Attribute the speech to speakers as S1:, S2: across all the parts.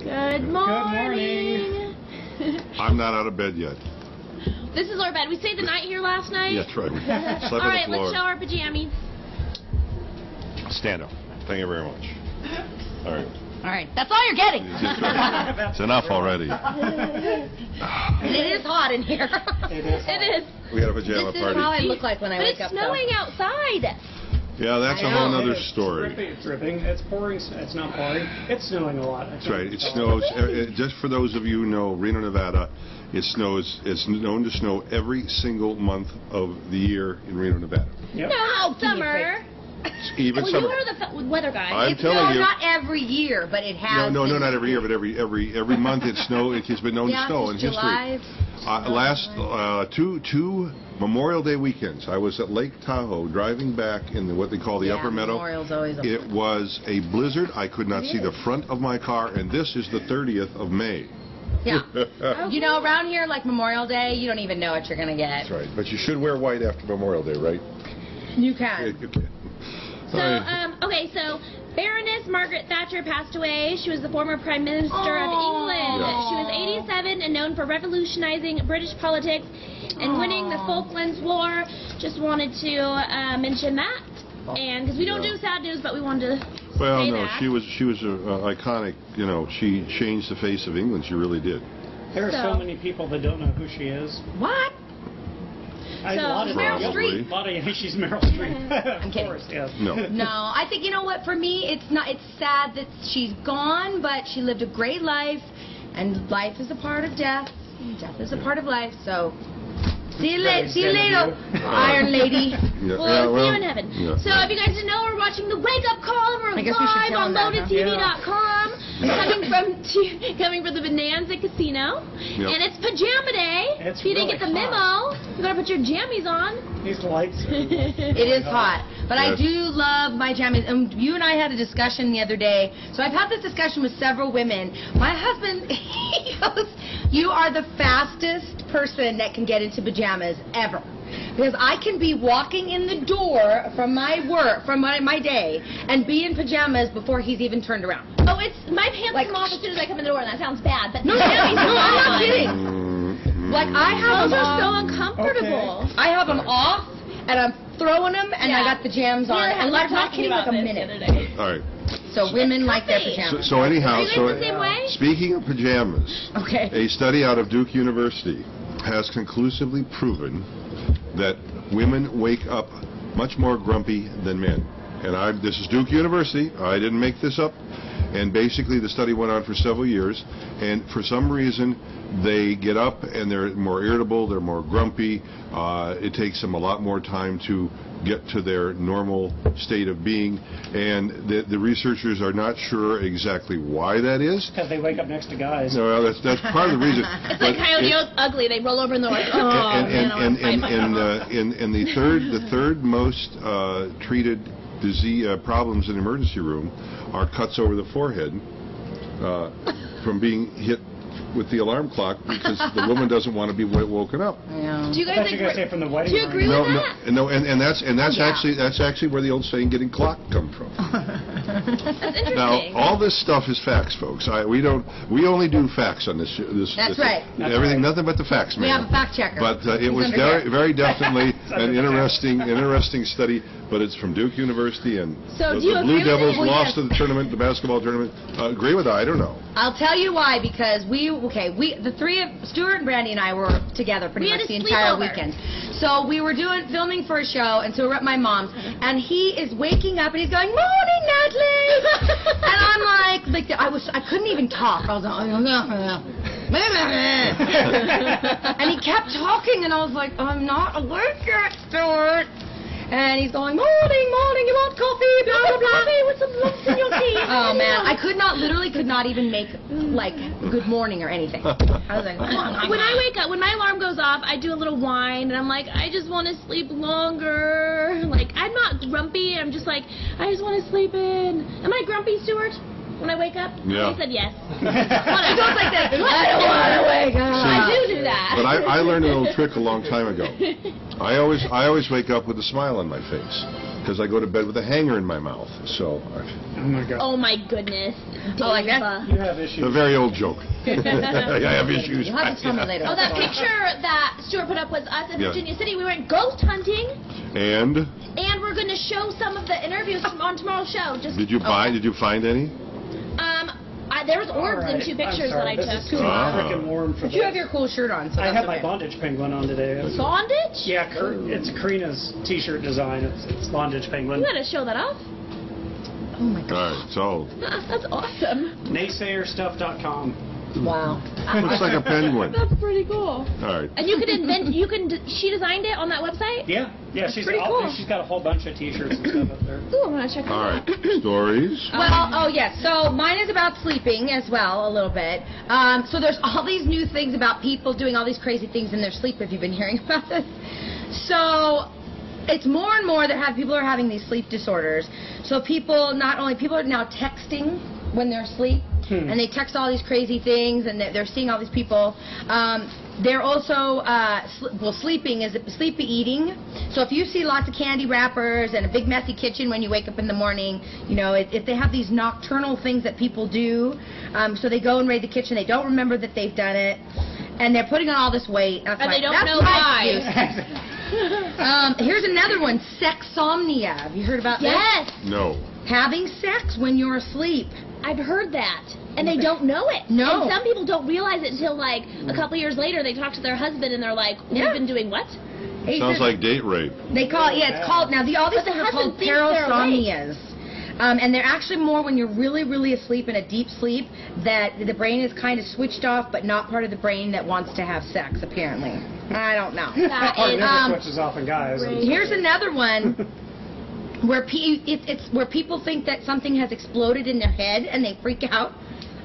S1: Good morning.
S2: I'm not out of bed yet.
S1: This is our bed. We stayed the night here last night.
S2: That's right. Slept on the floor.
S1: All right, let's show our pajamas.
S2: Stand up. Thank you very much. All right.
S1: All right, that's all you're getting.
S2: It's enough already.
S1: It is hot in here. It is.
S2: We had a pajama
S1: This
S2: party.
S1: is how I look like when I
S3: But
S1: wake
S3: it's
S1: up.
S3: snowing outside.
S2: Yeah, that's a whole other story.
S4: It's dripping. It's pouring. It's not pouring. It's snowing a lot.
S2: That's right. It snows. Just for those of you who know, Reno, Nevada, it snows. It's known to snow every single month of the year in Reno, Nevada.
S3: Yep. No, summer.
S2: Even
S1: well,
S2: summer.
S1: you are the weather guy.
S2: I'm telling you.
S1: Not every year, but it has.
S2: No, not every year, but every month it snow. It has been known to snow in history. Last two Memorial Day weekends, I was at Lake Tahoe driving back in what they call the Upper Meadow.
S1: Memorial's always up.
S2: It was a blizzard. I could not see the front of my car, and this is the 30th of May.
S1: Yeah. You know, around here, like Memorial Day, you don't even know what you're going to get.
S2: That's right. But you should wear white after Memorial Day, right?
S1: You can.
S2: You can.
S3: So, okay, so Baroness Margaret Thatcher passed away. She was the former Prime Minister of England.
S2: Yeah.
S3: She was 87 and known for revolutionizing British politics and winning the Falklands War. Just wanted to mention that. And because we don't do sad news, but we wanted to say that.
S2: she was iconic. You know, she changed the face of England. She really did.
S4: There are so many people that don't know who she is.
S1: What?
S3: Meryl Streep.
S4: She's Meryl Streep.
S1: I'm kidding.
S4: Course, yes.
S2: No.
S1: No, I think, you know what, for me, it's sad that she's gone, but she lived a great life, and life is a part of death, and death is a part of life, so see you later, Iron Lady.
S3: We'll see you in heaven.
S2: Yeah.
S3: So if you guys didn't know, we're watching the Wake Up Call, and we're live on LoadedTV.com, coming from the Bonanza Casino, and it's Pajama Day. If you didn't get the memo, you gotta put your jammies on.
S4: These lights.
S1: It is hot, but I do love my jammies. And you and I had a discussion the other day. So I've had this discussion with several women. My husband, he goes, "You are the fastest person that can get into pajamas ever." Because I can be walking in the door from my work, from my day, and be in pajamas before he's even turned around.
S3: Oh, it's my pants come off as soon as I come in the door, and that sounds bad. But
S1: no, I'm not kidding. Like I have
S3: those are so uncomfortable.
S1: Okay. I have them off, and I'm throwing them, and I got the jams on. And I'm not kidding, like a minute.
S2: All right.
S1: So women like their pajamas.
S2: So anyhow,
S3: the same way?
S2: Speaking of pajamas, a study out of Duke University has conclusively proven that women wake up much more grumpy than men. And this is Duke University. I didn't make this up. And basically the study went on for several years, and for some reason they get up and they're more irritable, they're more grumpy. It takes them a lot more time to get to their normal state of being, and the researchers are not sure exactly why that is.
S4: Because they wake up next to guys.
S2: No, well, that's part of the reason.
S3: It's like Coyote Ugly. They roll over and they're like, oh,
S2: and the third most treated disease problems in the emergency room are cuts over the forehead from being hit with the alarm clock because the woman doesn't want to be woken up.
S1: Yeah.
S3: Do you guys
S4: say from the wedding?
S3: Do you agree with that?
S2: No, and that's actually where the old saying "getting clocked" come from.
S3: That's interesting.
S2: Now, all this stuff is facts, folks. We only do facts on this.
S1: That's right.
S2: Everything, nothing but the facts, man.
S1: We have a fact checker.
S2: But it was very definitely an interesting study. But it's from Duke University, and the Blue Devils lost to the tournament, the basketball tournament. Agree with that? I don't know.
S1: I'll tell you why, because the three of Stuart and Brandi and I were together pretty much the entire weekend. So we were filming for a show, and so we were at my mom's, and he is waking up and he's going, "Morning, Natalie," and I'm like I couldn't even talk. I was like, and he kept talking, and I was like, "I'm not awake yet, Stuart." And he's going, "Morning, morning, you want coffee? Blah, blah, blah.
S3: Coffee with some lumps in your tea."
S1: Oh, man. I could not even make, like, good morning or anything. I was like,
S3: when I wake up, when my alarm goes off, I do a little whine, and I'm like, I just want to sleep longer. Like, I'm not grumpy. I'm just like, I just want to sleep in. Am I grumpy, Stuart? When I wake up?
S2: Yeah.
S3: He said yes.
S1: It goes like this. I don't want to wake up.
S3: I do that.
S2: But I learned a little trick a long time ago. I always wake up with a smile on my face. because I go to bed with a hanger in my mouth. So.
S4: Oh my God.
S3: Oh my goodness.
S1: Oh, like that?
S4: You have issues.
S2: A very old joke. I have issues.
S1: You'll have to tell me later.
S3: Oh, that picture that Stuart put up was us in Virginia City. We went ghost hunting.
S2: And
S3: we're going to show some of the interviews on tomorrow's show.
S2: Did you find any?
S3: There was orbs in 2 pictures that I took.
S4: This is too freaking warm for
S1: this. You have your cool shirt on. So
S4: I have my bondage penguin on today.
S3: Bondage?
S4: Yeah, it's Karina's T-shirt design. It's bondage penguin.
S3: You got to show that off.
S1: Oh my God.
S2: All right, so.
S3: That's awesome.
S4: Naysayerstuff.com.
S1: Wow.
S2: Looks like a penguin.
S3: That's pretty cool.
S2: All right.
S3: And she designed it on that website?
S4: Yeah, she's
S1: pretty cool.
S4: She's got a whole bunch of T-shirts and stuff up there.
S3: Ooh, I'm going to check that
S2: All
S3: out.
S2: right, stories.
S1: Well, yes. So mine is about sleeping as well, a little bit. So there's all these new things about people doing all these crazy things in their sleep, if you've been hearing about this. So it's more and more that people are having these sleep disorders. So people are now texting when they're asleep, and they text all these crazy things, and they're seeing all these people. They're also, sleeping is sleepy eating. So if you see lots of candy wrappers and a big messy kitchen when you wake up in the morning, if they have these nocturnal things that people do, so they go and raid the kitchen, they don't remember that they've done it, and they're putting on all this weight.
S3: And they don't know why.
S1: Here's another one, sexsomnia. Have you heard about this?
S3: Yes.
S2: No.
S1: Having sex when you're asleep.
S3: I've heard that. And they don't know it.
S1: No.
S3: And some people don't realize it until, like, a couple years later they talk to their husband and they're like, we've been doing what?
S2: Sounds like date rape.
S1: They call it, it's called, now all these things are called parasomnias. And they're actually more when you're really, really asleep in a deep sleep, that the brain is kind of switched off, but not part of the brain that wants to have sex, apparently. I don't know.
S3: That
S4: Part
S3: is
S4: never switches off in guys.
S1: Here's another one. Where where people think that something has exploded in their head and they freak out.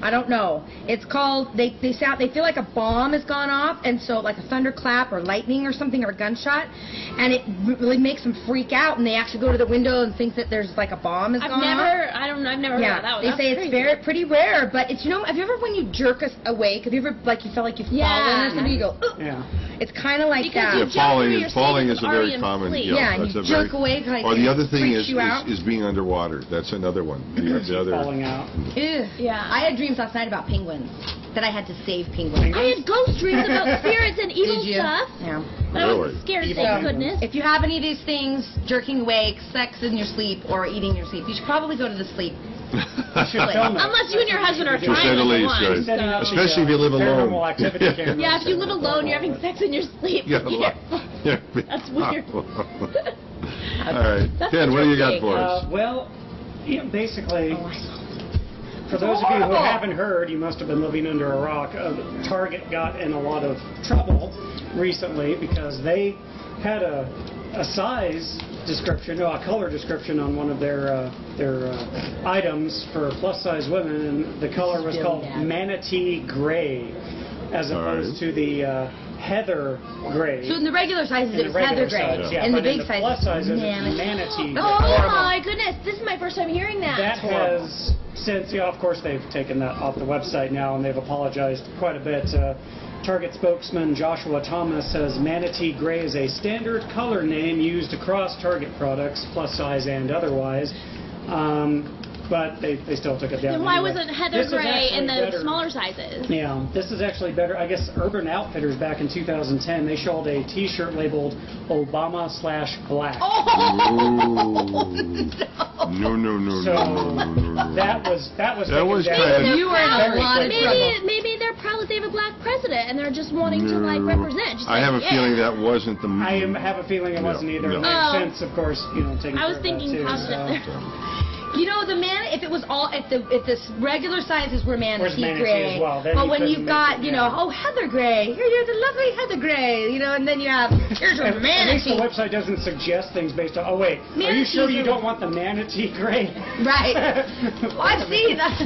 S1: I don't know. It's called, they feel like a bomb has gone off, and so like a thunderclap or lightning or something or a gunshot, and it really makes them freak out, and they actually go to the window and think that there's like a bomb has gone off.
S3: I've never heard of that one.
S1: They say it's pretty rare, but it's, have you ever, when you jerk awake, have you ever, you felt like you've fallen or something, you go, ugh. Yeah. It's kind of like that.
S2: Yeah, falling is a very common.
S1: Yeah, and you jerk awake.
S2: Or the other thing is being underwater. That's another one. The other
S4: falling out.
S3: Yeah.
S1: I had dreams last night about penguins, that I had to save penguins.
S3: I had ghost dreams about spirits and evil stuff.
S1: Yeah.
S3: But I was scared, thank goodness.
S1: If you have any of these things, jerking awake, sex in your sleep, or eating in your sleep, you should probably go to the sleep.
S3: Unless you and your husband are trying to
S2: least, especially if you live alone.
S3: Yeah, if you live alone, you're having sex in your sleep. That's weird.
S2: All right, Ken, what do you got for us?
S4: Well, basically, for those of you who haven't heard, you must have been living under a rock. Target got in a lot of trouble recently because they had a size description, a color description on one of their items for plus-size women, and the color was called manatee gray, as opposed to the heather gray.
S1: So in the regular sizes, it was heather gray.
S4: And the big sizes, plus sizes, it's manatee gray.
S3: Oh my goodness, this is my first time hearing that.
S4: That has since, of course, they've taken that off the website now, and they've apologized quite a bit. Target spokesman Joshua Thomas says manatee gray is a standard color name used across Target products, plus size and otherwise. But they still took it down.
S3: Then why wasn't heather gray in the smaller sizes?
S4: Yeah, this is actually better. I guess Urban Outfitters back in 2010, they showed a T-shirt labeled Obama/Black.
S1: Oh
S2: no!
S4: So that was
S2: kind of.
S1: You were in a lot of trouble.
S3: Maybe they're proud that they have a black president and they're just wanting to represent. Just
S2: I have a feeling that wasn't the.
S4: I have a feeling it wasn't either. It makes sense, of course. Taking.
S3: I was thinking positive there.
S1: If it was all, if the regular sizes were manatee gray,
S4: well,
S1: but when you've got, heather gray, here's a lovely heather gray, and then you have, here's a manatee.
S4: At least the website doesn't suggest things based on, are you sure you don't want the manatee gray?
S1: Right. Well, I've seen that.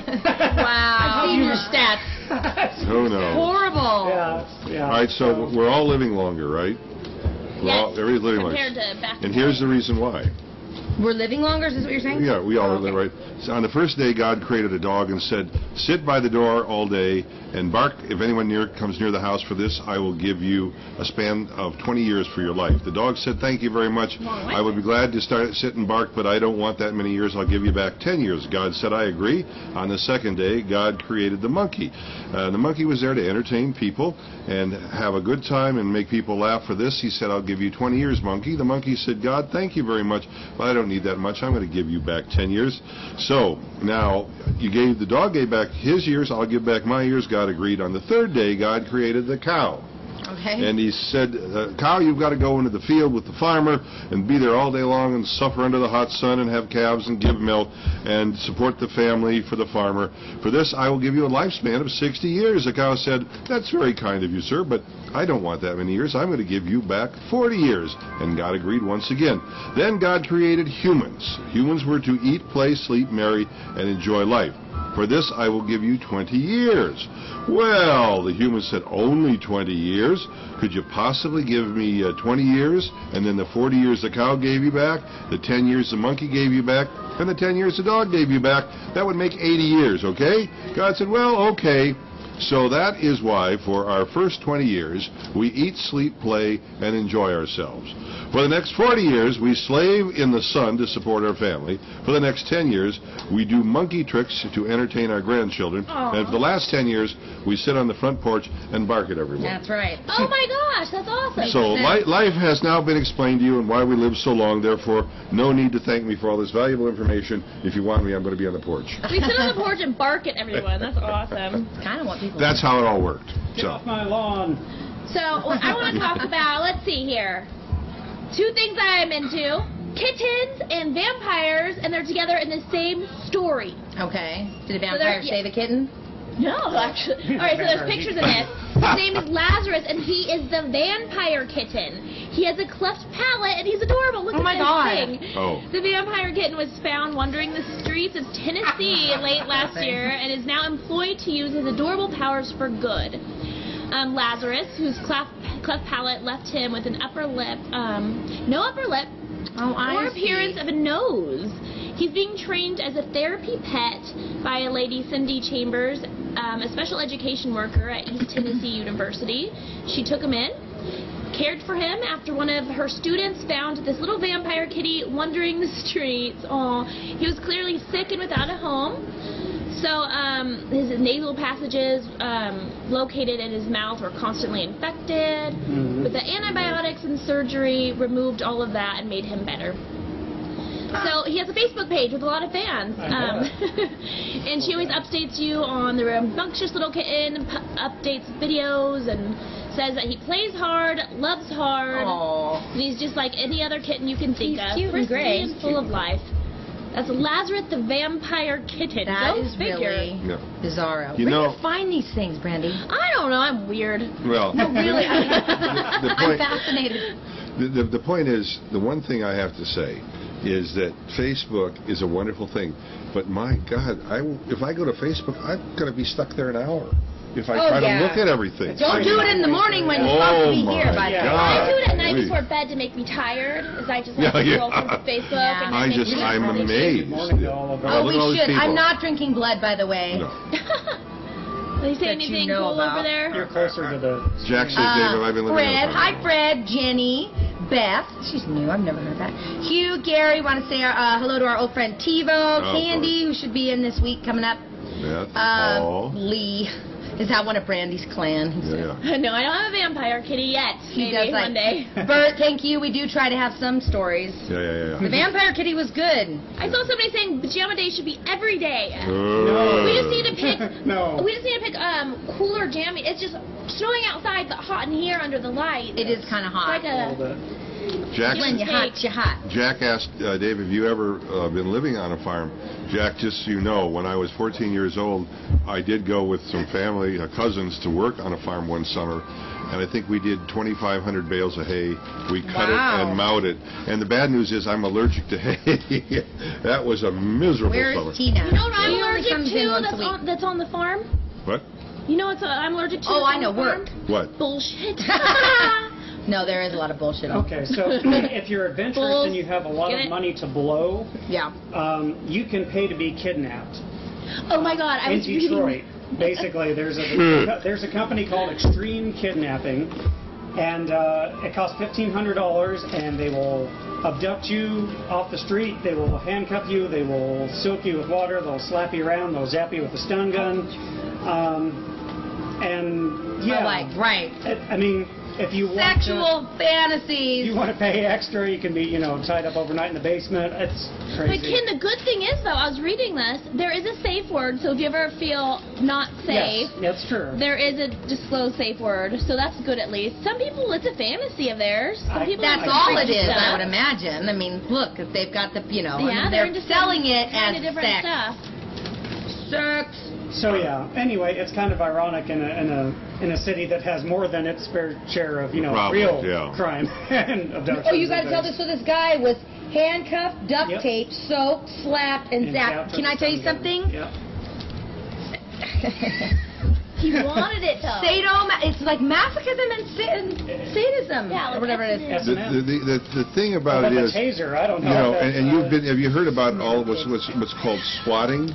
S1: Wow. I've seen your stats.
S2: Oh, no.
S1: Horrible.
S4: Yeah.
S2: All right, so we're all living longer, right?
S3: Yes.
S2: Everybody's living
S3: compared
S2: longer.
S3: To back
S2: and here's the reason why.
S1: We're living longer, is this what you're saying?
S2: Yeah, we all live, right? So on the first day, God created a dog and said, sit by the door all day and bark. If anyone comes near the house for this, I will give you a span of 20 years for your life. The dog said, thank you very much. I would be glad to sit and bark, but I don't want that many years. I'll give you back 10 years. God said, I agree. On the second day, God created the monkey. The monkey was there to entertain people and have a good time and make people laugh. For this, he said, I'll give you 20 years, monkey. The monkey said, God, thank you very much, but I don't need that much. I'm going to give you back 10 years. So now the dog gave back his years. I'll give back my years. God agreed. On the third day, God created the cow.
S1: Okay.
S2: And he said, cow, you've got to go into the field with the farmer and be there all day long and suffer under the hot sun and have calves and give milk and support the family for the farmer. For this, I will give you a lifespan of 60 years. The cow said, that's very kind of you, sir, but I don't want that many years. I'm going to give you back 40 years. And God agreed once again. Then God created humans. Humans were to eat, play, sleep, marry, and enjoy life. For this, I will give you 20 years. Well, the human said, only 20 years? Could you possibly give me 20 years, and then the 40 years the cow gave you back, the 10 years the monkey gave you back, and the 10 years the dog gave you back? That would make 80 years, okay? God said, well, okay. So that is why, for our first 20 years, we eat, sleep, play, and enjoy ourselves. For the next 40 years, we slave in the sun to support our family. For the next 10 years, we do monkey tricks to entertain our grandchildren.
S3: Aww.
S2: And for the last 10 years, we sit on the front porch and bark at everyone.
S1: That's right.
S3: Oh my gosh, that's awesome.
S2: So life has now been explained to you and why we live so long. Therefore, no need to thank me for all this valuable information. If you want me, I'm going to be on the porch.
S3: We sit on the porch and bark at everyone. That's awesome.
S1: Kind of what people
S2: That's how it all worked.
S4: Get off my lawn.
S3: So I want to talk about, let's see here, two things I'm into. Kittens and vampires, and they're together in the same story.
S1: Okay. Did a vampire save a kitten?
S3: No, actually. All right, so there's pictures of this. His name is Lazarus, and he is the vampire kitten. He has a cleft palate, and he's adorable. Look at this thing.
S2: Oh.
S3: The vampire kitten was found wandering the streets of Tennessee late last year, and is now employed to use his adorable powers for good. Lazarus, whose cleft palate left him with an upper lip, no upper lip, or appearance of a nose. He's being trained as a therapy pet by a lady, Cindy Chambers, a special education worker at East Tennessee University. She took him in, cared for him after one of her students found this little vampire kitty wandering the streets. Aw, he was clearly sick and without a home. So his nasal passages located in his mouth were constantly infected. But the antibiotics and surgery removed all of that and made him better. So he has a Facebook page with a lot of fans. And she always updates you on the rambunctious little kitten, updates videos, and says that he plays hard, loves hard. Aww. And he's just like any other kitten you can think of.
S1: Cute and great.
S3: And full of life. That's Lazarus the vampire kitten.
S1: That is really bizarro. Where do you find these things, Brandi?
S3: I don't know. I'm weird.
S2: Well,
S1: no, really. I'm fascinated.
S2: The point is, the one thing I have to say is that Facebook is a wonderful thing, but my God, if I go to Facebook, I'm going to be stuck there an hour. If I try to look at everything.
S1: Don't do it in the morning when you're supposed to be here, by the way.
S3: I do it at night before bed to make me tired. As I just like scroll through Facebook and
S2: I'm amazed.
S1: Oh, we should. I'm not drinking blood, by the way.
S2: No.
S3: They say anything cool over there?
S4: You're closer to the...
S2: Jack says, David, I've been living
S1: Fred. Hi, Fred. Jenny. Beth. She's new. I've never heard that. Hugh, Gary. Want to say hello to our old friend TiVo. Candy, who should be in this week coming up.
S2: Paul.
S1: Lee. Is that one of Brandi's clan?
S3: No, I don't have a vampire kitty yet.
S1: He
S3: Maybe one day.
S1: Bert, thank you. We do try to have some stories.
S2: The
S1: vampire kitty was good.
S3: I saw somebody saying Pajama Day should be every day.
S2: No.
S3: We just need to pick. We just need to pick cooler jammy. It's just snowing outside, but hot in here under the light.
S1: It is kind of hot.
S3: It's like
S1: when you're hot, you're hot.
S2: Jack asked Dave, have you ever been living on a farm? Jack, just so you know, when I was 14 years old, I did go with some family, cousins, to work on a farm one summer. And I think we did 2,500 bales of hay. We cut it and mowed it. And the bad news is I'm allergic to hay. That was a miserable summer.
S1: Where's Tina?
S3: You know what I'm allergic to that's on the farm?
S2: What?
S3: You know what I'm allergic to?
S1: Oh, I know. Work.
S2: What?
S3: Bullshit.
S1: No, there is a lot of bullshit.
S4: Okay, so if you're adventurous and you have a lot of money to blow, you can pay to be kidnapped.
S3: Oh my God! I was
S4: in Detroit. Basically, there's a company called Extreme Kidnapping, and it costs $1,500, and they will abduct you off the street. They will handcuff you. They will soak you with water. They'll slap you around. They'll zap you with a stun gun. And yeah,
S1: right.
S4: I mean, if you want
S1: sexual fantasies,
S4: you want to pay extra. You can be, tied up overnight in the basement. It's crazy.
S3: But Ken, the good thing is though, I was reading this. There is a safe word. So if you ever feel not safe,
S4: yes, that's true.
S3: There is a disclosed safe word. So that's good at least. Some people, it's a fantasy of theirs. Some people.
S1: That's all it is. I would imagine. I mean, look, if they've got the, they're selling it as
S3: different stuff.
S1: Sex.
S4: So yeah. Anyway, it's kind of ironic in a city that has more than its fair share of real crime and abductions.
S1: Oh, you got to tell this. So this guy was handcuffed, duct taped, soaked, slapped, and zapped. Can I tell you something?
S4: Yeah.
S3: He wanted it though.
S1: It's like masochism and sadism, or whatever it is.
S2: The thing about it is,
S4: a taser. I don't know.
S2: Have you heard about all what's called swatting?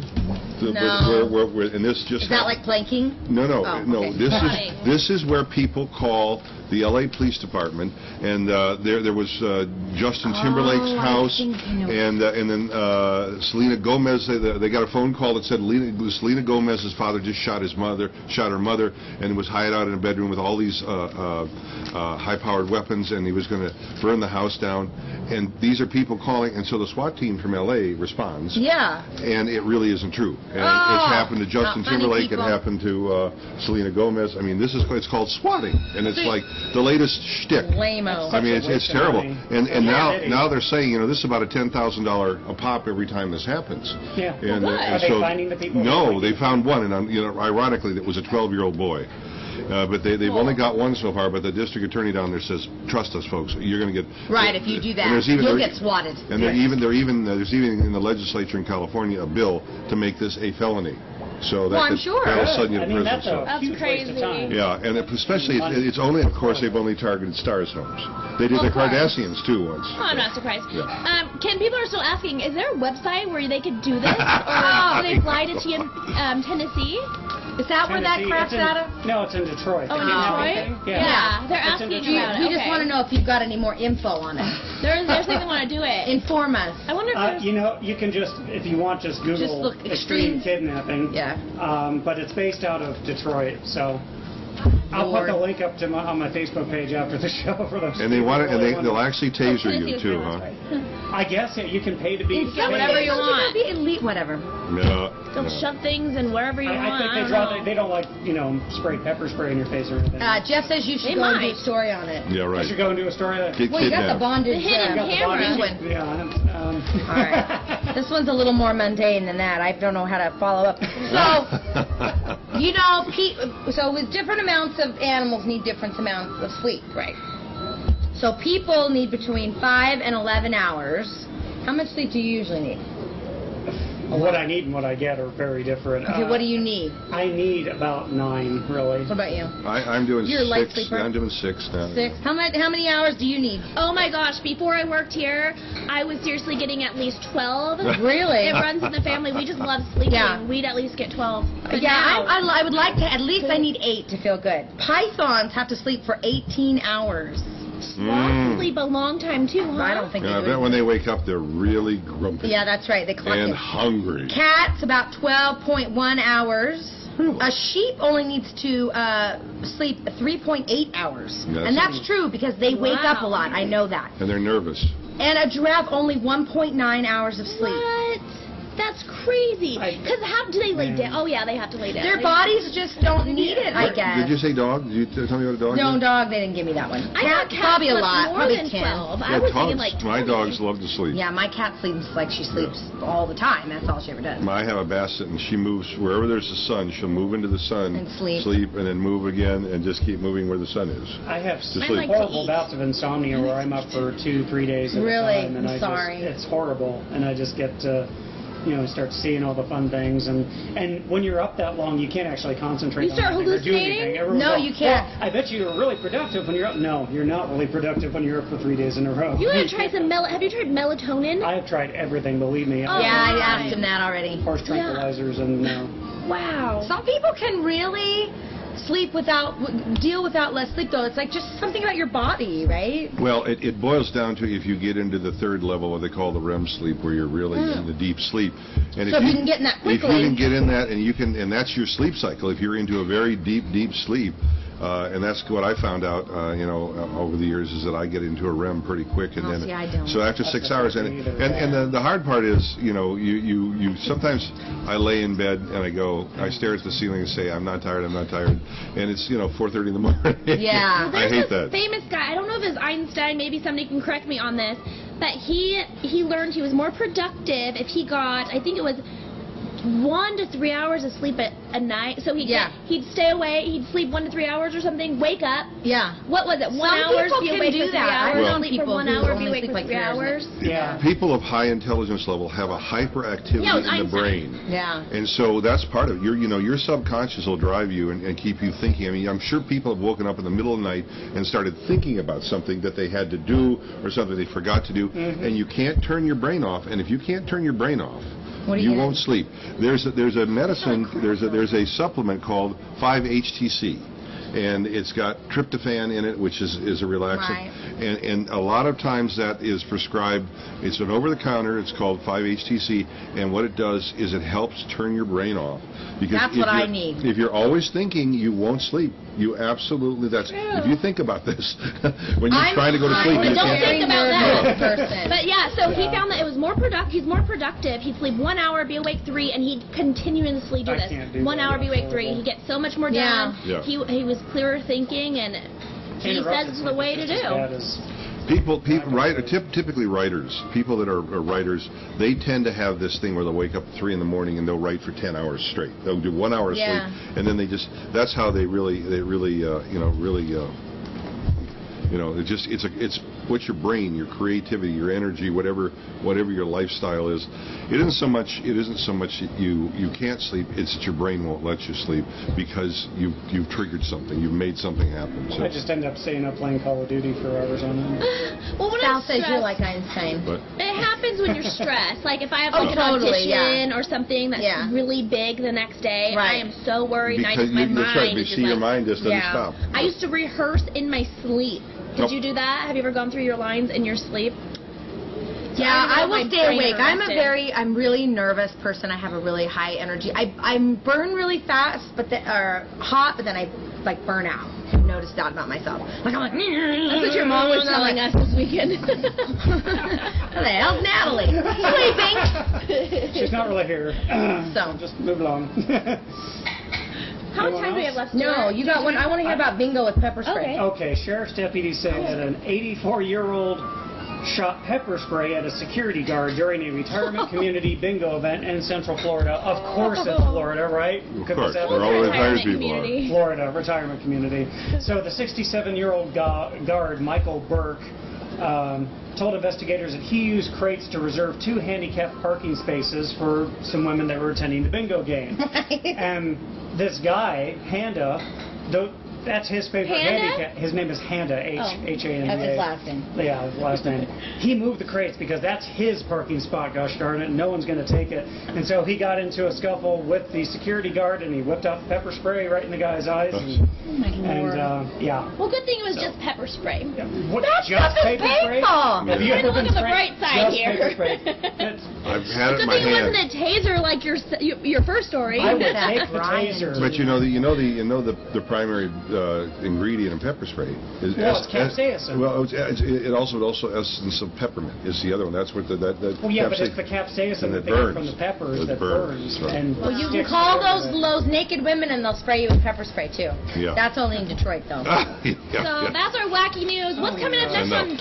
S1: No.
S2: And this just
S1: is that like planking?
S2: No.
S1: Okay.
S2: This is where people call the L.A. Police Department, and there was Justin Timberlake's house, and then Selena Gomez. They got a phone call that said Selena Gomez's father just shot her mother, and was hid out in a bedroom with all these high-powered weapons, and he was going to burn the house down. And these are people calling, and so the SWAT team from L.A. responds.
S1: Yeah.
S2: And it really isn't true. And it's happened to Justin Timberlake. It happened to Selena Gomez. I mean, it's called swatting, and it's like the latest shtick.
S1: Lame-o.
S2: I mean, it's terrible. And now they're saying, this is about a $10,000 a pop every time this happens.
S4: Yeah.
S2: And,
S4: are they finding the people?
S2: No, they found one, and ironically, it was a 12-year-old boy. But they've only got one so far, but the district attorney down there says, trust us, folks, you're going to get...
S1: Right, if you do that, you'll get swatted.
S2: And there's even in the legislature in California a bill to make this a felony. So
S1: I'm sure.
S2: That'll send you to prison.
S3: That's crazy.
S2: Yeah, and especially, it's only, of course, they've only targeted stars homes. They did the Kardashians, too, once.
S3: Oh, I'm not surprised. Yeah. Ken, people are still asking, is there a website where they could do this? Or do they fly to Tennessee? Is that where that crap's out of?
S4: No, it's in Detroit.
S3: Oh, in Detroit? Yeah. They're asking about it.
S1: We just want to know if you've got any more info on it.
S3: They're saying they want to do it.
S1: Inform us.
S3: I wonder if
S4: you can just, if you want, just Google
S1: look
S4: extreme kidnapping.
S1: Yeah.
S4: But it's based out of Detroit, so I'll put the link up to on my Facebook page after the show for those.
S2: And they'll actually taser you too, huh?
S4: I guess you can pay to be
S3: whatever you want.
S1: Be elite, whatever.
S2: No.
S3: They'll shove things in wherever you want.
S4: I think they don't like spray pepper spray in your face or anything.
S1: Jeff says you should go and do a story on it.
S2: Yeah, right.
S4: I should go and do a story on it.
S1: Well, you got the bondage.
S3: The hidden camera.
S4: Yeah.
S1: All right. This one's a little more mundane than that. I don't know how to follow up. So, so with different amounts of animals need different amounts of sleep, right? So people need between 5 and 11 hours. How much sleep do you usually need?
S4: What I need and what I get are very different.
S1: Okay, what do you need?
S4: I need about 9, really.
S1: What about you?
S2: I'm doing 6.
S1: You're a light sleeper?
S2: I'm doing 6 now.
S1: 6. How many hours do you need?
S3: Oh my gosh, before I worked here, I was seriously getting at least 12.
S1: Really?
S3: It runs in the family. We just love sleeping.
S1: Yeah.
S3: We'd at least get 12. But
S1: I would like to, at least I need 8 to feel good. Pythons have to sleep for 18 hours.
S3: Sloths sleep a long time too, huh?
S1: I don't think
S2: I bet when they wake up, they're really grumpy.
S1: Yeah, that's right. They collect
S2: and hungry.
S1: Cats, about 12.1 hours. A sheep only needs to sleep 3.8 hours. And that's true because they wake up a lot. I know that.
S2: And they're nervous.
S1: And a giraffe only 1.9 hours of sleep.
S3: What? That's crazy. Because how do they lay down? Oh, yeah, they have to lay down.
S1: Their bodies just don't need it, I guess.
S2: Did you say dog? Did you tell me what a dog is?
S1: No, dog, they didn't give me that one.
S3: I thought cats
S1: probably a lot.
S3: More
S1: Probably
S3: than
S1: 10.
S3: 12. I was thinking like 20.
S2: My dogs love to sleep.
S1: Yeah, my cat sleeps like she sleeps all the time. That's all she ever does.
S2: I have a basset, and she moves wherever there's the sun. She'll move into the sun
S1: and sleep,
S2: and then move again, and just keep moving where the sun is.
S4: I have horrible bouts of insomnia where I'm up for 2-3 days at a time. And
S1: I'm sorry.
S4: It's horrible, and I just get start seeing all the fun things. And when you're up that long, you can't actually concentrate.
S3: You start
S4: on anything or do
S3: hallucinating?
S4: anything.
S1: No, you can't.
S4: Well, I bet you're really productive when you're up. No, you're not really productive when you're up for 3 days in a row.
S3: You want to try some have you tried melatonin?
S4: I have tried everything, believe me.
S3: Oh,
S1: Yeah, I asked him that already.
S4: Horse tranquilizers and
S3: Wow.
S1: Some people can really deal without less sleep, though. It's like just something about your body, right?
S2: Well, it boils down to if you get into the third level, what they call the REM sleep, where you're really in the deep sleep. And
S1: so if you can get in that quickly.
S2: If you can get in that, and that's your sleep cycle. If you're into a very deep sleep, and that's what I found out, over the years, is that I get into a REM pretty quick, and then
S1: I don't.
S2: so after 6 hours, and the hard part is, you sometimes I lay in bed and I stare at the ceiling and say, I'm not tired, and it's 4:30 in the morning.
S1: Yeah,
S2: I hate that.
S3: Famous guy. I don't know if it's Einstein. Maybe somebody can correct me on this. But he learned he was more productive if he got, I think it was 1 to 3 hours of sleep a night. So he'd stay awake, he'd sleep 1 to 3 hours or something, wake up.
S1: Yeah.
S3: What was it? 1 hour, be awake for 3 hours,
S1: Well,
S3: sleep for 1 hour, be awake for 3 hours.
S4: Yeah.
S2: People of high intelligence level have a hyperactivity in the brain.
S1: Yeah.
S2: And so that's part of it. Your subconscious will drive you and keep you thinking. I mean, I'm sure people have woken up in the middle of the night and started thinking about something that they had to do or something they forgot to do, and you can't turn your brain off. And if you can't turn your brain off, you won't sleep. There's a medicine, there's a supplement called 5-HTC, and it's got tryptophan in it, which is a relaxant.
S1: Right.
S2: And a lot of times that is prescribed. It's an over-the-counter. It's called 5-HTC, and what it does is it helps turn your brain off. Because
S1: that's what I need.
S2: If you're always thinking, you won't sleep. You absolutely, if you think about this, when you're trying to go to sleep, you
S3: don't think about that.
S1: Person.
S3: But so he found that it was more productive. He's more productive. He'd sleep 1 hour, be awake 3, and he'd continuously do this. 1 hour, be awake 3. He'd get so much more done.
S2: Yeah.
S3: He was clearer thinking, and he says it's the way to do.
S2: Typically writers, people that are writers, they tend to have this thing where they'll wake up at 3 in the morning and they'll write for 10 hours straight. They'll do 1 hour of sleep, and then that's how they really it's what's your brain, your creativity, your energy, whatever your lifestyle is. It isn't so much that you can't sleep, it's that your brain won't let you sleep because you've triggered something, you've made something happen. So
S4: I just end up staying up playing Call of Duty for hours on end.
S3: Well, when
S1: Sal says you're like Einstein.
S3: It happens when you're stressed. Like if I have an audition or something that's really big the next day, I am so worried.
S2: Because
S3: my mind
S2: you see your mind just doesn't stop.
S3: I used to rehearse in my sleep. Did you do that? Have you ever gone through your lines in your sleep?
S1: Yeah, I will stay awake. I'm really nervous person. I have a really high energy. I burn really fast, or hot, but then I burn out. I've noticed that about myself. I'm like, that's what your mom was telling us this weekend. Where the hell's Natalie? Sleeping.
S4: She's not really here. So just move along.
S3: How much time do we have left?
S1: No, you got one. I want to hear about bingo with pepper spray.
S4: Okay, sheriff's deputies say that an 84-year-old shot pepper spray at a security guard during a retirement community bingo event in Central Florida. Of course it's Florida, right?
S2: Of course, where all the retired people are.
S4: Florida, retirement community. So the 67-year-old guard, Michael Burke, told investigators that he used crates to reserve 2 handicapped parking spaces for some women that were attending the bingo game. And this guy, Handa, that's his favorite handicap. His name is Handa, H-A-N-D-A.
S1: That's his last name.
S4: Yeah, his last name. He moved the crates because that's his parking spot, gosh darn it. No one's going to take it. And so he got into a scuffle with the security guard, and he whipped out pepper spray right in the guy's eyes.
S3: Well, good thing it was just pepper spray.
S1: That's
S4: just pepper spray?
S3: Have you ever look at the bright side here.
S2: I've had it in my hand.
S3: Good thing it wasn't a taser like your first story.
S4: I would take the taser.
S2: But the primary ingredient in pepper spray is
S4: it's capsaicin.
S2: Well, it also essence of peppermint is the other one. That's what
S4: but it's the capsaicin that they get from the peppers that burns. And
S1: you can call those naked women and they'll spray you with pepper spray too. Yeah. That's only in Detroit though.
S3: That's our wacky news. What's coming up next on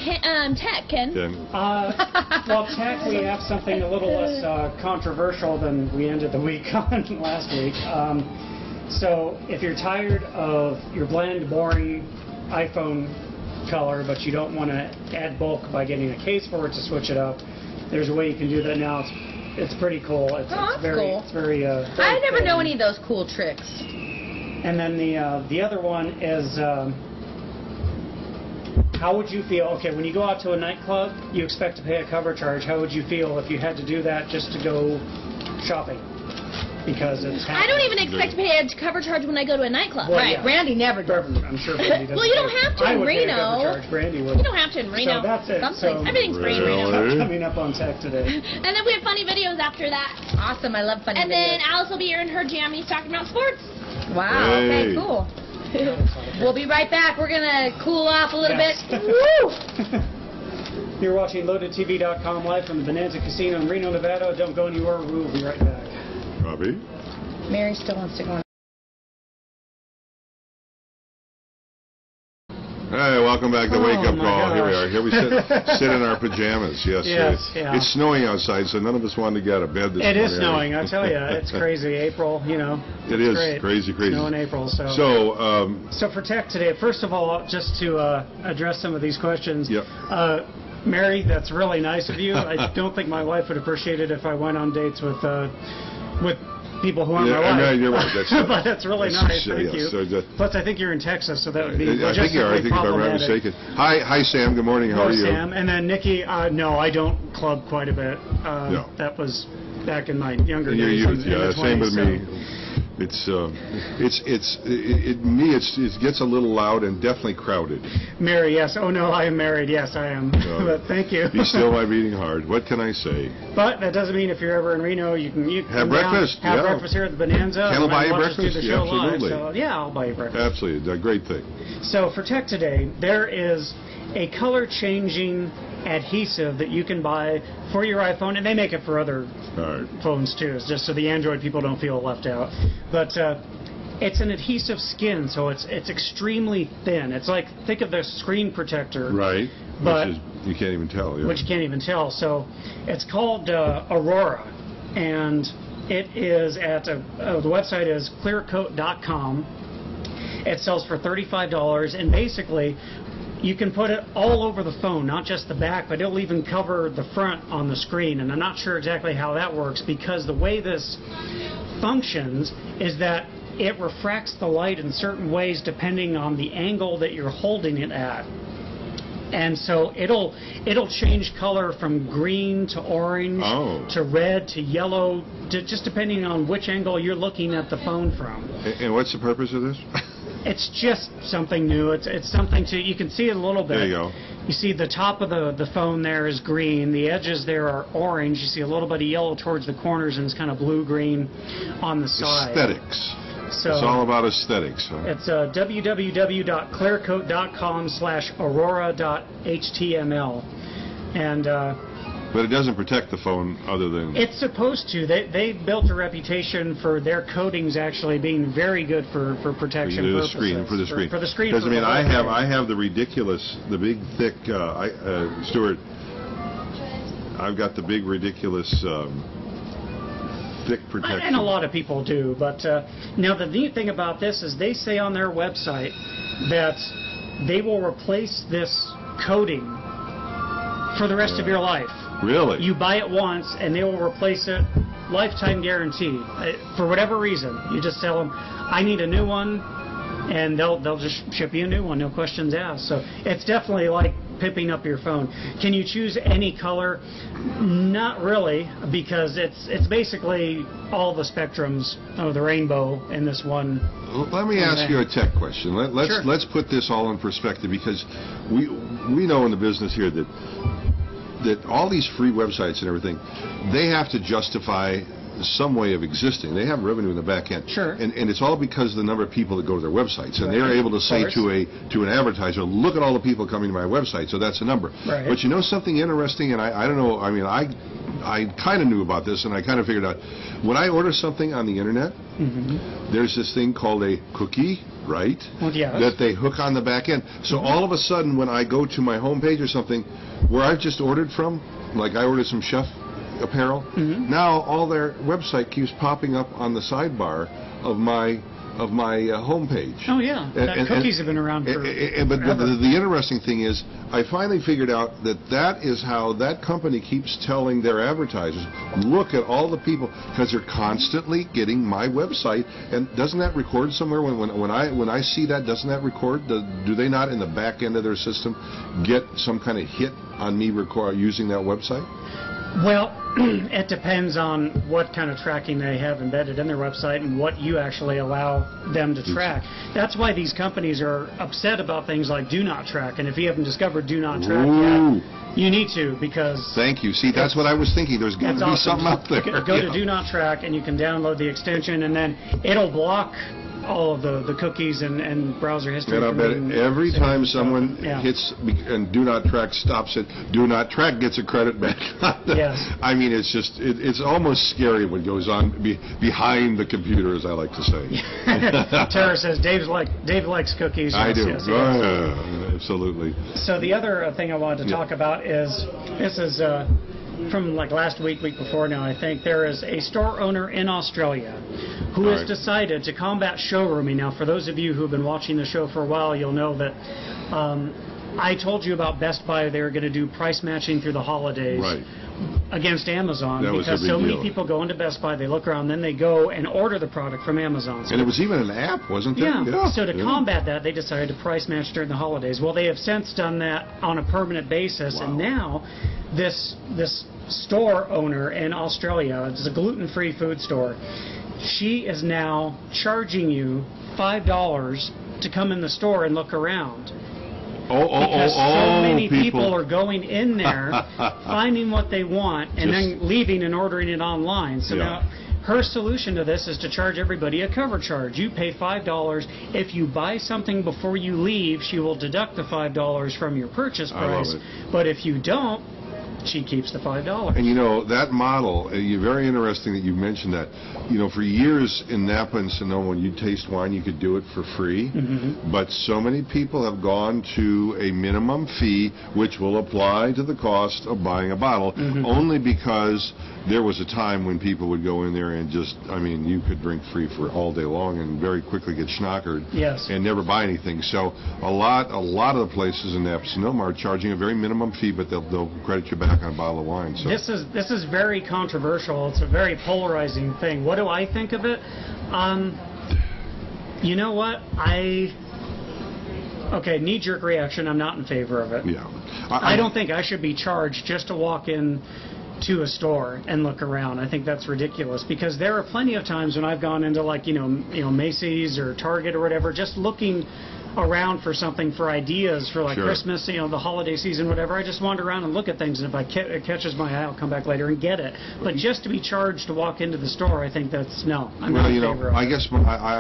S3: Tech, Ken?
S4: Well, Tech, we have something a little less controversial than we ended the week on last week. So if you're tired of your bland, boring iPhone color, but you don't want to add bulk by getting a case for it to switch it up, there's a way you can do that now. It's it's pretty cool. It's very cool. It's very.
S1: I never know any of those cool tricks.
S4: And then the other one is. How would you feel, okay, when you go out to a nightclub, you expect to pay a cover charge. How would you feel if you had to do that just to go shopping? Because it's
S3: I don't even expect to pay a cover charge when I go to a nightclub.
S1: Well, right, yeah. Brandi never does.
S4: I'm sure Brandi doesn't.
S3: Well, you don't have to in Reno.
S4: I would pay a cover charge. Brandi would.
S3: You don't have to in Reno.
S4: So that's it.
S3: So, everything's free in Reno.
S4: Coming up on tech today.
S3: And then we have funny videos after that.
S1: Awesome, I love funny videos.
S3: And then Alice will be here in her jammies talking about sports.
S1: Wow, okay, cool. We'll be right back. We're going to cool off a little bit. Woo!
S4: You're watching LoadedTV.com live from the Bonanza Casino in Reno, Nevada. Don't go anywhere. We will be right back.
S2: Robbie?
S1: Mary still wants to go on.
S2: Hey, welcome back to Wake Up Call. Here we are. Here we sit in our pajamas. Yes,
S4: yeah.
S2: It's snowing outside, so none of us wanted to get out of bed this morning.
S4: It is snowing, I tell you. It's crazy. April, you know.
S2: It is
S4: great.
S2: Crazy.
S4: Snow in April. So for tech today, first of all, just to address some of these questions.
S2: Yep.
S4: Mary, that's really nice of you. I don't think my wife would appreciate it if I went on dates with people who aren't my wife.
S2: Yeah, you're right.
S4: But that's really nice. Thank you. Plus, I think you're in Texas, so that would be
S2: I think you are. I think if I'm not mistaken. Hi, Sam. Good morning. How are you?
S4: Sam. And then Nikki. No, I don't club quite a bit.
S2: No.
S4: That was back in my younger days.
S2: Yeah, same with me. It gets a little loud and definitely crowded.
S4: Mary, yes. Oh no, I am married. Yes, I am. But thank you.
S2: Be still my beating heart. What can I say?
S4: But that doesn't mean if you're ever in Reno, you can
S2: have breakfast.
S4: Have breakfast here at the Bonanza.
S2: Can I buy you breakfast?
S4: Yeah,
S2: absolutely.
S4: So, yeah, I'll buy you breakfast.
S2: Absolutely, a great thing.
S4: So for tech today, there is a color changing adhesive that you can buy for your iPhone, and they make it for other phones too, just so the Android people don't feel left out. But it's an adhesive skin, so it's extremely thin. It's like, think of the screen protector.
S2: Right.
S4: But
S2: you can't even tell. Yeah.
S4: Which you can't even tell. So it's called Aurora, and it is at the website is clearcoat.com. It sells for $35, and basically you can put it all over the phone, not just the back, but it'll even cover the front on the screen. And I'm not sure exactly how that works, because the way this functions is that it refracts the light in certain ways depending on the angle that you're holding it at. And so it'll change color from green to orange to red to yellow, just depending on which angle you're looking at the phone from.
S2: And what's the purpose of this?
S4: It's just something new. It's something you can see it a little bit.
S2: There you go.
S4: You see the top of the phone there is green. The edges there are orange. You see a little bit of yellow towards the corners, and it's kind of blue-green on the side.
S2: Aesthetics.
S4: So
S2: it's all about aesthetics. Huh?
S4: It's www.clearcoat.com/aurora.html. And
S2: but it doesn't protect the phone other than...
S4: It's supposed to. They've built a reputation for their coatings actually being very good for protection purposes.
S2: For the screen.
S4: For the screen.
S2: Because, I mean, I have the ridiculous, the big, thick, Stuart, I've got the big, ridiculous, thick protection.
S4: And a lot of people do. But now the neat thing about this is they say on their website that they will replace this coating for the rest of your life.
S2: Really?
S4: You buy it once, and they will replace it, lifetime guarantee. For whatever reason, you just tell them, I need a new one, and they'll just ship you a new one, no questions asked. So it's definitely like pipping up your phone. Can you choose any color? Not really, because it's basically all the spectrums of the rainbow in this one.
S2: Let me ask you a tech question. Let's put this all in perspective, because we know in the business here that all these free websites and everything, they have to justify some way of existing. They have revenue in the back end.
S4: Sure.
S2: And it's all because of the number of people that go to their websites. And they're able to say to an advertiser, look at all the people coming to my website, so that's a number.
S4: Right.
S2: But you know something interesting, and I don't know, I mean, I kind of knew about this, and I kind of figured out, when I order something on the internet, there's this thing called a cookie, right?
S4: Well, yes.
S2: That they hook on the back end. So all of a sudden, when I go to my home page or something, where I've just ordered from, like I ordered some chef apparel, now all their website keeps popping up on the sidebar of my of my homepage.
S4: Oh yeah, cookies have been around for
S2: but the interesting thing is, I finally figured out that is how that company keeps telling their advertisers, look at all the people, because they're constantly getting my website. And doesn't that record somewhere? When I see that, doesn't that record? Do they not in the back end of their system get some kind of hit on me using that website?
S4: Well, it depends on what kind of tracking they have embedded in their website and what you actually allow them to track. That's why these companies are upset about things like do not track. And if you haven't discovered do not track yet, you need to, because... Thank
S2: you. See, that's what I was thinking. There's got to be something up there.
S4: Go to do not track, and you can download the extension, and then it'll block all of the cookies and browser history.
S2: And I bet every time someone hits and do not track stops it, do not track gets a credit back.
S4: Yes.
S2: I mean, it's just it's almost scary what goes on behind the computer, as I like to say.
S4: Tara says Dave likes cookies.
S2: I do.
S4: Yes.
S2: Absolutely.
S4: So the other thing I wanted to talk about is this is from like last week before now, I think. There is a store owner in Australia who has decided to combat showrooming. Now, for those of you who have been watching the show for a while, you'll know that I told you about Best Buy. They were going to do price matching through the holidays against Amazon, because so many people go into Best Buy, they look around, then they go and order the product from Amazon. So
S2: and it was even an app, wasn't there?
S4: Yeah. So to combat that, they decided to price match during the holidays. Well, they have since done that on a permanent basis, and now this store owner in Australia, it's a gluten-free food store, she is now charging you $5 to come in the store and look around. Because so many people are going in there, finding what they want, and then leaving and ordering it online. So now her solution to this is to charge everybody a cover charge. You pay $5. If you buy something before you leave, she will deduct the $5 from your purchase price. But if you don't, she keeps the $5.
S2: And you know, that model, very interesting that you mentioned that. You know, for years in Napa and Sonoma, when you taste wine, you could do it for free. But so many people have gone to a minimum fee, which will apply to the cost of buying a bottle, only because there was a time when people would go in there and just, I mean, you could drink free for all day long and very quickly get schnockered and never buy anything. So a lot of the places in Napa Sonoma are charging a very minimum fee, but they'll credit you back on a bottle of wine. So
S4: this is very controversial. It's a very polarizing thing. What do I think of it? You know what? Knee-jerk reaction. I'm not in favor of it.
S2: Yeah.
S4: I don't think I should be charged just to walk in to a store and look around. I think that's ridiculous, because there are plenty of times when I've gone into like Macy's or Target or whatever, just looking around for something, for ideas for like Christmas, the holiday season, whatever. I just wander around and look at things, and if it catches my eye, I'll come back later and get it. But just to be charged to walk into the store, I think that's I'm not in favor of it.
S2: I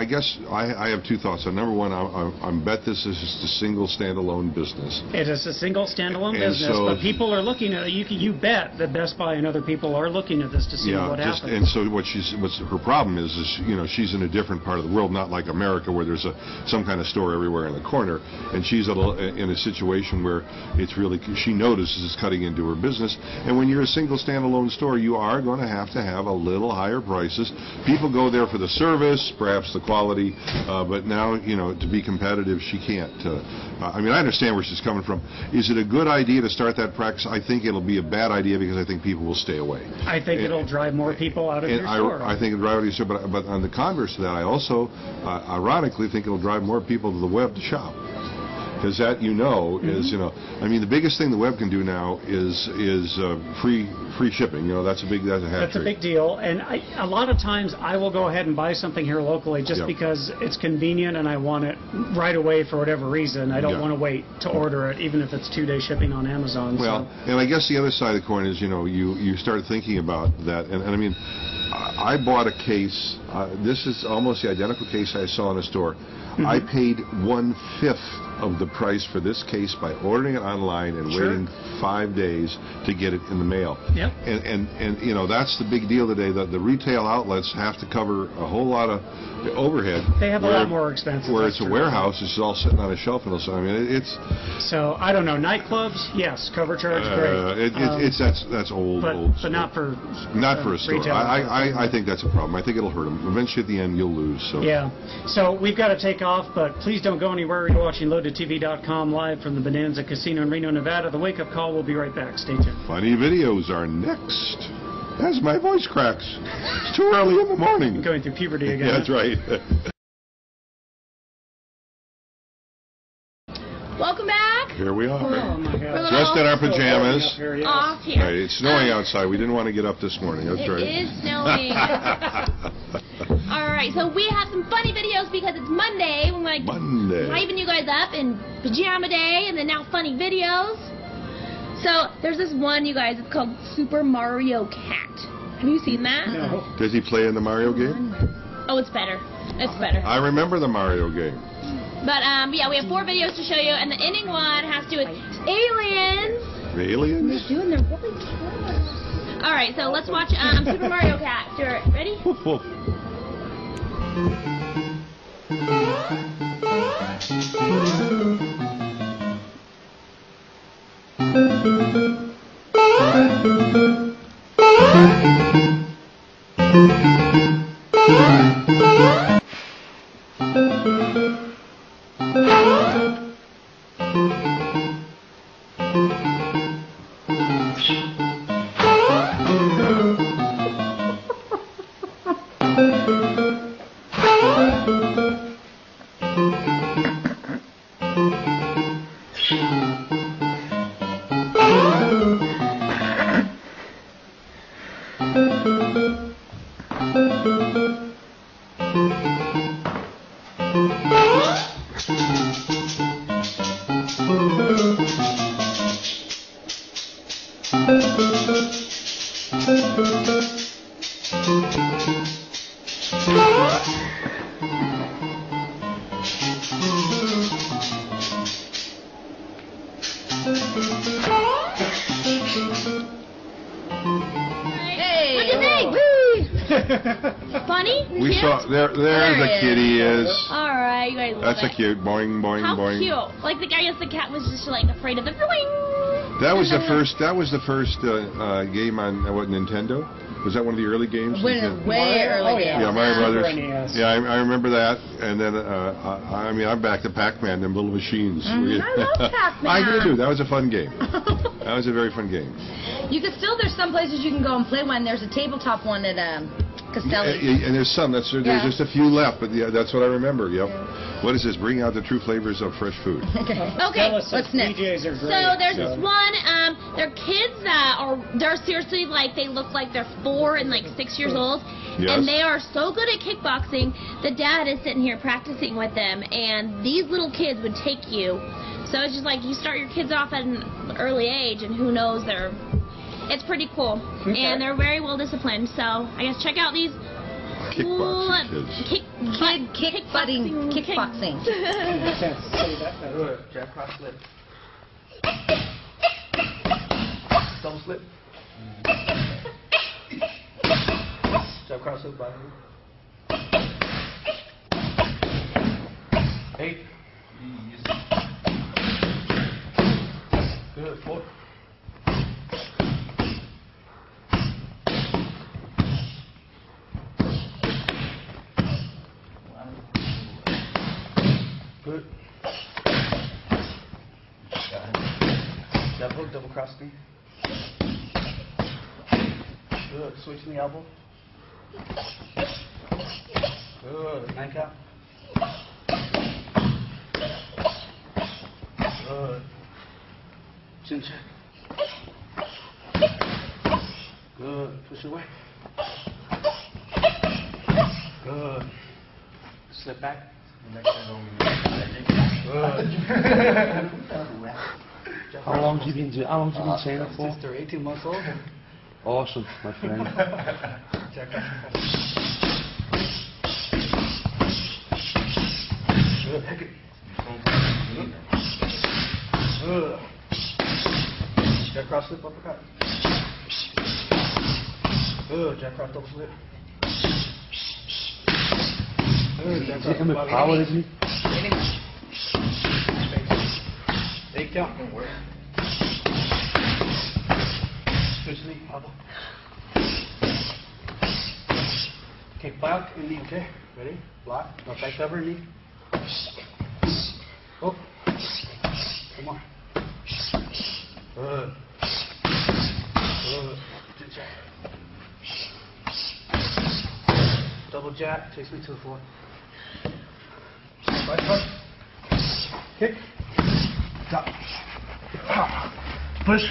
S2: guess I have two thoughts. Number one, I bet this is just a single standalone business.
S4: It is a single standalone business, but people are looking at it. You bet that Best Buy and other people are looking at this to see what happens.
S2: And so what's her problem is she's in a different part of the world, not like America, where there's some kind of store everywhere in the corner, and she's in a situation where it's really, she notices it's cutting into her business. And when you're a single standalone store, you are going to have a little higher prices. People go there for the service, perhaps the quality, but now, to be competitive, she can't. I mean, I understand where she's coming from. Is it a good idea to start that practice? I think it'll be a bad idea, because I think people will stay away.
S4: I think it'll drive more people out of your store.
S2: I think it'll drive out of your store, but on the converse to that, I also, ironically, think it'll drive more people to the web to shop. Because that, is, I mean, the biggest thing the web can do now is free shipping. That's a big deal.
S4: And a lot of times I will go ahead and buy something here locally just because it's convenient and I want it right away for whatever reason. I don't want to wait to order it, even if it's 2-day shipping on Amazon.
S2: Well, and I guess the other side of the coin is, you start thinking about that. And I mean, I bought a case. This is almost the identical case I saw in a store. I paid 1/5 of the price for this case by ordering it online and waiting 5 days to get it in the mail. And that's the big deal today. The retail outlets have to cover a whole lot of overhead.
S4: They have a lot more expenses.
S2: Where it's a warehouse, it's all sitting on a shelf. I mean, it's.
S4: So I don't know. Nightclubs, yes, cover charge, great.
S2: That's old.
S4: But not for
S2: a store. I think that's a problem. I think it'll hurt them. eventually at the end you'll lose. So.
S4: Yeah. So we've got to take off, but please don't go anywhere. You're watching LoadedTV.com live from the Bonanza Casino in Reno, Nevada. The wake-up call will be right back. Stay tuned.
S2: Funny videos are next. As my voice cracks. It's too early in the morning.
S4: Going through puberty again.
S2: Yeah, that's right.
S3: Welcome back.
S2: Here we are.
S4: Oh my God.
S2: Just in our pajamas.
S3: Off here.
S2: Right, it's snowing outside. We didn't want to get up this morning. That's right.
S3: It is snowing. All right, so we have some funny videos because it's Monday. We're like hyping you guys up in Pajama Day, and then now funny videos. So there's this one, you guys. It's called Super Mario Cat. Have you seen that?
S4: No.
S2: Does he play in the Mario game?
S3: Oh, it's better. It's better.
S2: I remember the Mario game.
S3: But yeah, we have 4 videos to show you, and the ending one has to do with aliens.
S2: Aliens?
S1: They're doing their really cute.
S3: All right, so let's watch Super Mario Cat. Ready? Funny?
S2: We saw there the kitty is.
S3: All right, you guys.
S2: That's a cute boing boing
S3: How
S2: boing.
S3: cute! Like the guy as the cat was just like afraid of the boing.
S2: That was the first. That was the first game on what, Nintendo. Was that one of the early games?
S1: Way early.
S4: Yeah,
S2: Mario Brothers.
S4: NES.
S2: Yeah, I remember that. And then I mean, I'm back to Pac-Man, them little machines.
S1: I love Pac-Man.
S2: I do too. That was a fun game. That was a very fun game.
S1: You can still. There's some places you can go and play one. There's a tabletop one at Castelli.
S2: And there's some. There's just a few left, but yeah, that's what I remember. Yep. What is this? Bring out the true flavors of fresh food.
S3: Okay.
S1: What's next?
S4: DJs are great.
S3: So there's this one. They're kids that they're seriously like they look like they're 4 and like 6 years old,
S2: Yes.
S3: and they are so good at kickboxing. The dad is sitting here practicing with them, and these little kids would take you. So it's just like you start your kids off at an early age, and who knows it's pretty cool, and they're very well disciplined. So I guess check out these
S2: Kickboxing kids.
S1: Kickboxing.
S5: Good. Jab cross slip. Double slip. Jab cross slip by 8. Good. 4. Good. Jab hook, double cross me. Good. Switch in the elbow. Good. 9 count. Good. Chin check. Good. Push away. Good. Slip back. How long have you been training for?
S4: Since they're 18 months old.
S5: Awesome, my friend.
S4: Good. Heck it.
S5: Good. Jack cross slip uppercut. Good. Jack cross double slip. Good. Jack cross with power, isn't he? 8 count. Switch knee, elbow. Kick back and knee, okay? Ready? Block. Now back over and knee. Oh. Come on. Good. Good. Good jack. Double jack. Takes me to the floor. Right foot. Kick. Stop. Push.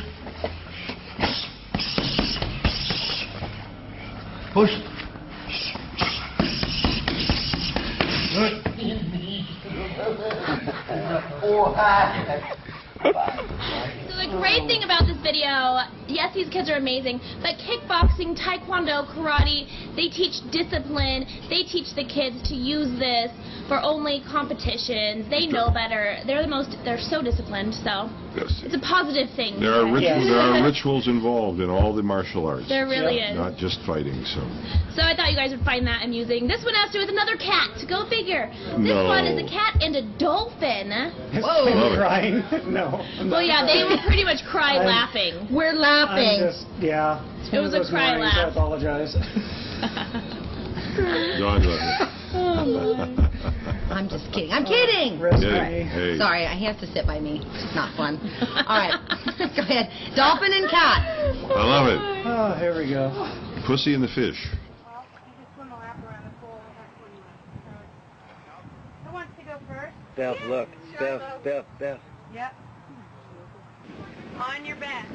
S5: Push. Good.
S3: So the great thing about this video, yes, these kids are amazing, but kickboxing, taekwondo, karate, they teach discipline. They teach the kids to use this for only competitions. They know better. They're so disciplined, so it's a positive thing.
S2: There are rituals involved in all the martial arts.
S3: There really is.
S2: Not just fighting, so
S3: I thought you guys would find that amusing. This one has to do with another cat. Go figure. This one is a cat and a dolphin.
S4: Whoa. Crying? No.
S3: Well, yeah, they would pretty much cry laughing.
S1: We're laughing.
S3: It was a cry laugh.
S4: I apologize.
S1: I'm just kidding. I'm kidding.
S2: Hey.
S1: Sorry, he has to sit by me. It's not fun. All right. Go ahead. Dolphin and cat.
S2: I love it.
S4: Oh, here we go.
S2: Pussy and the fish.
S6: Well, you just swim a lap around the pool. Who wants to go first?
S7: Beth, look. Beth.
S6: Yep. On your back.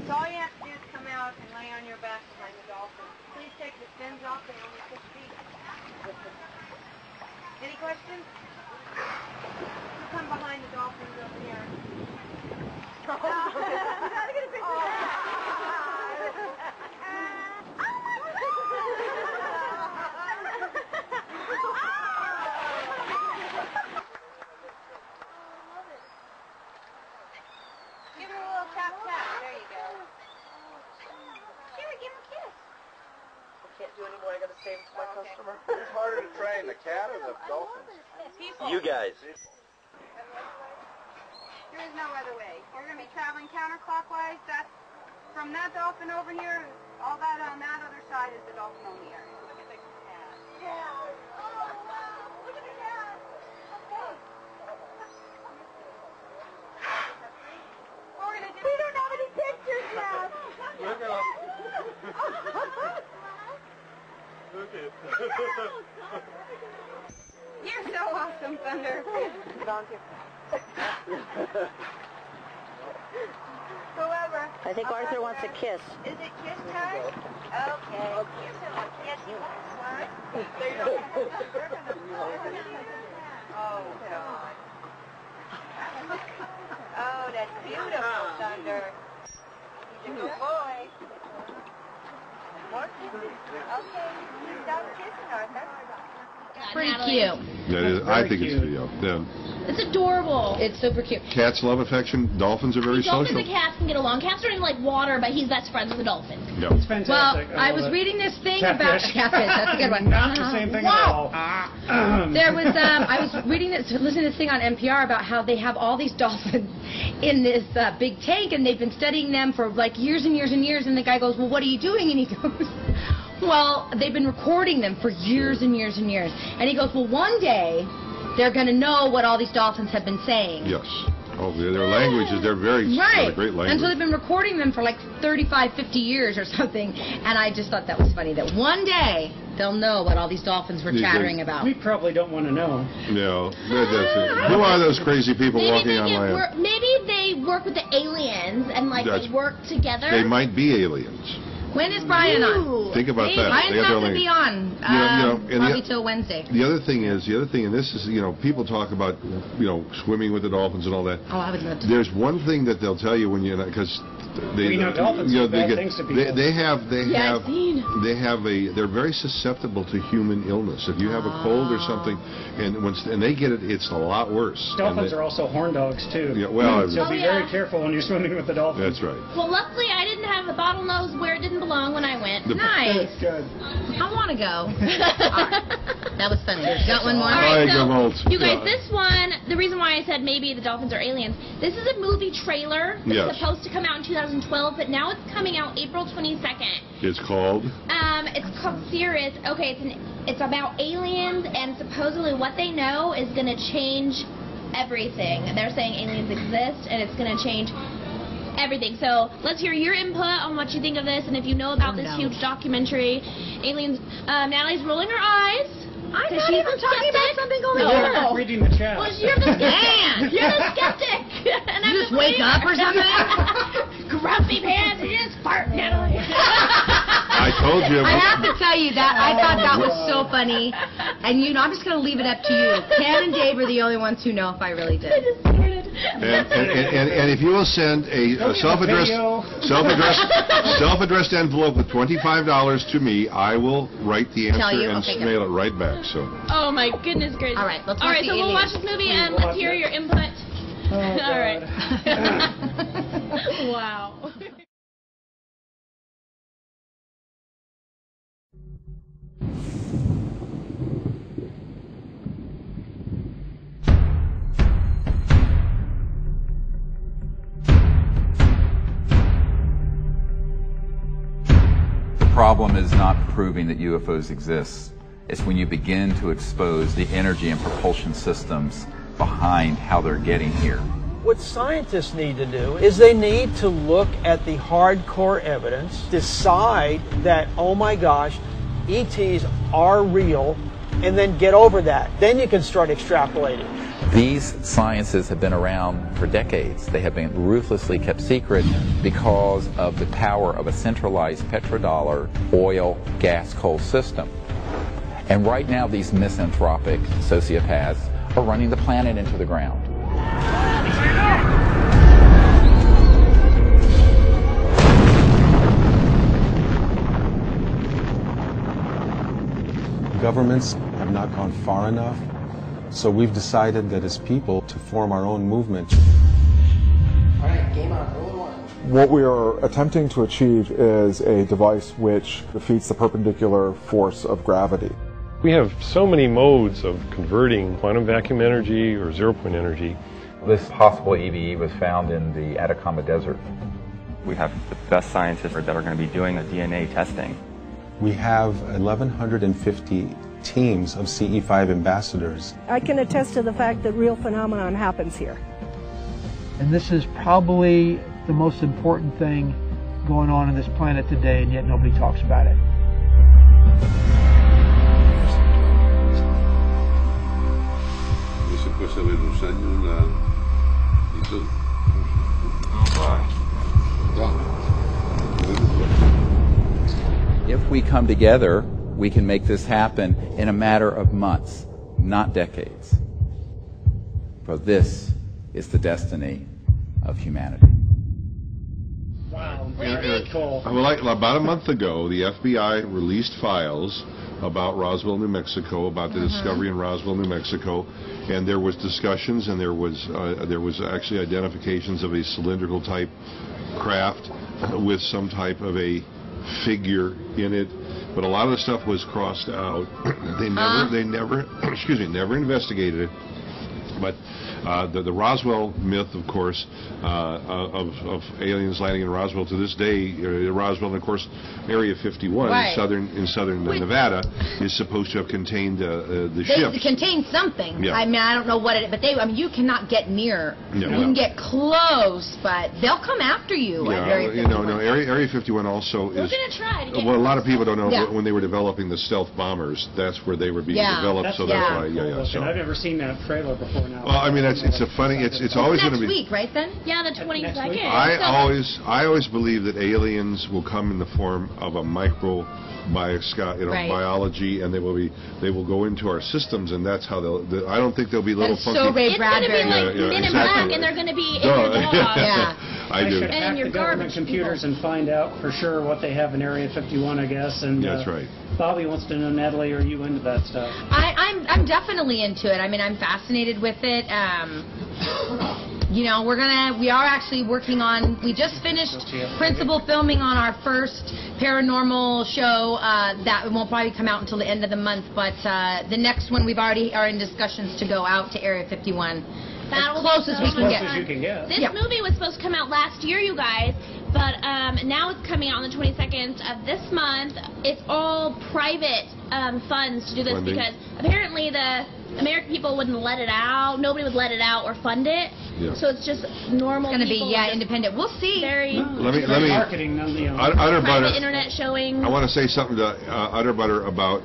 S6: So all you have to do is come out and lay on your back behind the dolphin. Please take the fins off. They only 6 feet. Any questions? You come behind the dolphins over here. I'm not going to picture that. Give her a little tap tap. There you go. Give her a kiss.
S7: I can't do anymore. I got to save my customer. Who's harder to train, the cat or the dolphins? You guys.
S6: There is no other way. We're going to be traveling counterclockwise. That's from that dolphin over here. All that on that other side is the dolphin on the area. Look at the cat. Yeah. Oh, wow. Look at the cat. Okay. What we're going to do... We don't have any pictures yet.
S7: Look at
S6: You're so awesome, Thunder. Volunteer. Whoever.
S8: I think Arthur wants a kiss.
S6: Is it kiss time? Okay. Here's a kiss. You want to slide? Oh, God. Oh, that's beautiful, Thunder. He's a good boy. More kisses. Okay. Stop kissing, Arthur.
S1: Pretty cute.
S2: That is, I think it's cute.
S3: It's adorable.
S1: It's super cute.
S2: Cats love affection. Dolphins are very social.
S3: Dolphins and cats can get along. Cats don't even like water, but he's best friends with a dolphin.
S2: Yep.
S4: It's fantastic.
S1: Well, I was reading this thing
S4: Catfish.
S1: about catfish. That's a good one.
S4: Not the same thing at all.
S1: There was I was listening to this thing on NPR about how they have all these dolphins in this big tank, and they've been studying them for like years and years and years. And the guy goes, "Well, what are you doing?" And he goes, "Well, they've been recording them for years and years and years." And he goes, "Well, one day they're going to know what all these dolphins have been saying."
S2: Yes. Oh, their languages, they're very great language.
S1: And so they've been recording them for like 35, 50 years or something. And I just thought that was funny, that one day they'll know what all these dolphins were chattering about.
S4: We probably don't want to know.
S2: No. Who are those crazy people walking on land?
S3: Maybe they work with the aliens and like they work together.
S2: They might be aliens.
S1: When is Brian on?
S2: Think about that.
S1: Brian's not going to be on. Probably till Wednesday.
S2: The other thing, and this is, people talk about, swimming with the dolphins and all that.
S1: Oh, I would love to.
S2: There's one thing that they'll tell you when because
S4: dolphins do bad things to people.
S2: They're very susceptible to human illness. If you have a cold or something, and they get it, it's a lot worse.
S4: Dolphins are also horn dogs too.
S2: Yeah, well,
S4: so be very careful when you're swimming with the dolphins.
S2: That's right.
S3: Well, luckily I didn't have a bottlenose where it didn't didn't belong when I went.
S1: Nice.
S4: Good.
S1: I want to go. That was funny. Got one more?
S3: All right, so, you guys,
S2: Yeah.
S3: this one, the reason why I said maybe the dolphins are aliens, this is a movie trailer. It's
S2: Yes.
S3: supposed to come out in 2012, but now it's coming out April 22nd.
S2: It's called?
S3: It's called Cirrus. Okay, it's about aliens, and supposedly what they know is going to change everything. They're saying aliens exist, and it's going to change everything. So let's hear your input on what you think of this, and if you know about this huge documentary, aliens. Natalie's rolling her eyes.
S1: I'm not even talking about something going
S4: You're
S1: on.
S4: reading the chat.
S3: Well, you're the skeptic. You're the skeptic. And I'm
S1: just wake up or something?
S3: Grumpy pants. You just fart, Natalie.
S2: I told you.
S1: I have to tell you that I thought that was so funny, and I'm just going to leave it up to you. Ken and Dave are the only ones who know if I really did.
S3: I just snorted.
S2: And if you will send a self-addressed envelope with $25 to me, I will write the answer and mail it right back. So.
S3: Oh my goodness gracious!
S1: All right, let's
S3: All right, so we'll watch this movie and let's hear your input.
S4: Oh,
S3: All right.
S4: God.
S3: Wow.
S8: The problem is not proving that UFOs exist. It's when you begin to expose the energy and propulsion systems behind how they're getting here.
S9: What scientists need to do is they need to look at the hardcore evidence, decide that, oh my gosh, ETs are real, and then get over that. Then you can start extrapolating.
S8: These sciences have been around for decades. They have been ruthlessly kept secret because of the power of a centralized petrodollar oil, gas, coal system. And right now these misanthropic sociopaths are running the planet into the ground.
S10: Governments have not gone far enough, so we've decided that as people to form our own movement.
S7: All right, game on. Roll one.
S11: What we are attempting to achieve is a device which defeats the perpendicular force of gravity.
S12: We have so many modes of converting quantum vacuum energy or zero-point energy.
S8: This possible EVE was found in the Atacama Desert.
S13: We have the best scientists that are going to be doing the DNA testing.
S10: We have 1,150 teams of CE5 ambassadors.
S14: I can attest to the fact that real phenomenon happens here.
S5: And this is probably the most important thing going on this planet today, and yet nobody talks about it.
S8: If we come together, we can make this happen in a matter of months, not decades. For this is the destiny of humanity.
S4: Wow, really cool.
S2: Well, about a month ago, the FBI released files about Roswell, New Mexico, about the discovery in Roswell, New Mexico, and there was discussions, and there was actually identifications of a cylindrical type craft with some type of a figure in it, but a lot of the stuff was crossed out. They never never investigated it. But the Roswell myth, of course, of aliens landing in Roswell to this day, Roswell, and of course, Area 51 in southern Nevada is supposed to have contained the ships.
S1: They contain something.
S2: Yeah.
S1: I mean, I don't know what it, but you cannot get near.
S2: Yeah,
S1: you can get close, but they'll come after you.
S2: Yeah,
S1: at Area 51.
S2: no, Area 51 also
S3: We're
S2: is.
S3: gonna try to get
S2: Well, a lot of people don't know
S1: Yeah.
S2: when they were developing the stealth bombers. That's where they were being
S1: Yeah.
S2: developed. So that's why, So.
S4: I've never seen that trailer before now.
S2: Well, I mean, it's a funny. It's always going to be.
S1: Next week, right then?
S3: Yeah, the 22nd.
S2: I always believe that aliens will come in the form of a biology, and they will go into our systems, and that's how I don't think they'll be little
S1: That's
S2: funky.
S1: so Ray
S3: It's going to be like Men in Black, and they're going to be in your dog.
S1: Yeah.
S2: I do.
S4: should hack the government computers and find out for sure what they have in Area 51, I guess. And
S2: that's right.
S4: Bobby wants to know, Natalie, are you into that stuff?
S1: I'm definitely into it. I mean, I'm fascinated with it. you know, we are actually working on, we just finished principal filming on our first paranormal show that won't probably come out until the end of the month, but the next one we've already are in discussions to go out to Area 51 as close as we can get.
S3: This movie was supposed to come out last year, you guys, but now it's coming out on the 22nd of this month. It's all private funds to do this because apparently the American people wouldn't let it out. Nobody would let it out or fund it. Yeah. So it's just normal.
S1: It's going to be independent. We'll see.
S3: Very
S2: let me
S4: marketing,
S3: private internet showing.
S2: I want to say something to Utterbutter about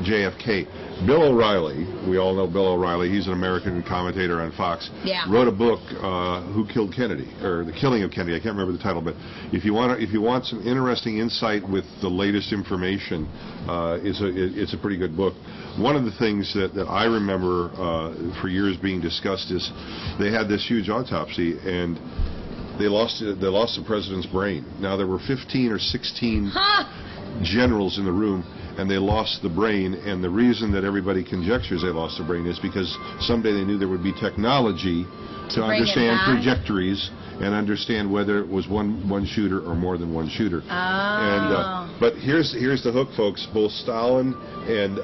S2: JFK. Bill O'Reilly, we all know Bill O'Reilly. He's an American commentator on Fox.
S1: Yeah.
S2: Wrote a book, Who Killed Kennedy, or The Killing of Kennedy. I can't remember the title, but if you want some interesting insight with the latest information, it's a pretty good book. One of the things that I remember for years being discussed is they had this huge autopsy and they lost the president's brain. Now there were 15 or 16 generals in the room, and they lost the brain, and the reason that everybody conjectures they lost the brain is because someday they knew there would be technology to understand trajectories and understand whether it was one shooter or more than one shooter.
S1: Oh.
S2: And but here's the hook, folks. Both Stalin and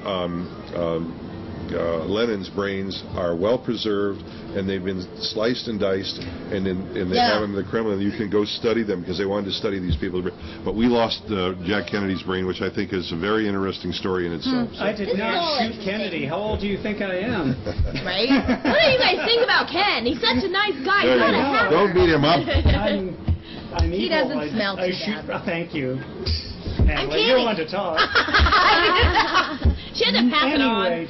S2: Lenin's brains are well preserved, and they've been sliced and diced, and they have them in the Kremlin. You can go study them because they wanted to study these people. But we lost Jack Kennedy's brain, which I think is a very interesting story in itself. So.
S4: I did not shoot Kennedy. How old do you think I am?
S1: Right?
S3: What do you guys think about Ken? He's such a nice guy.
S2: Don't beat him up.
S1: He doesn't smell too bad.
S4: Thank you. Natalie, you're one to talk.
S3: She had to pass it on.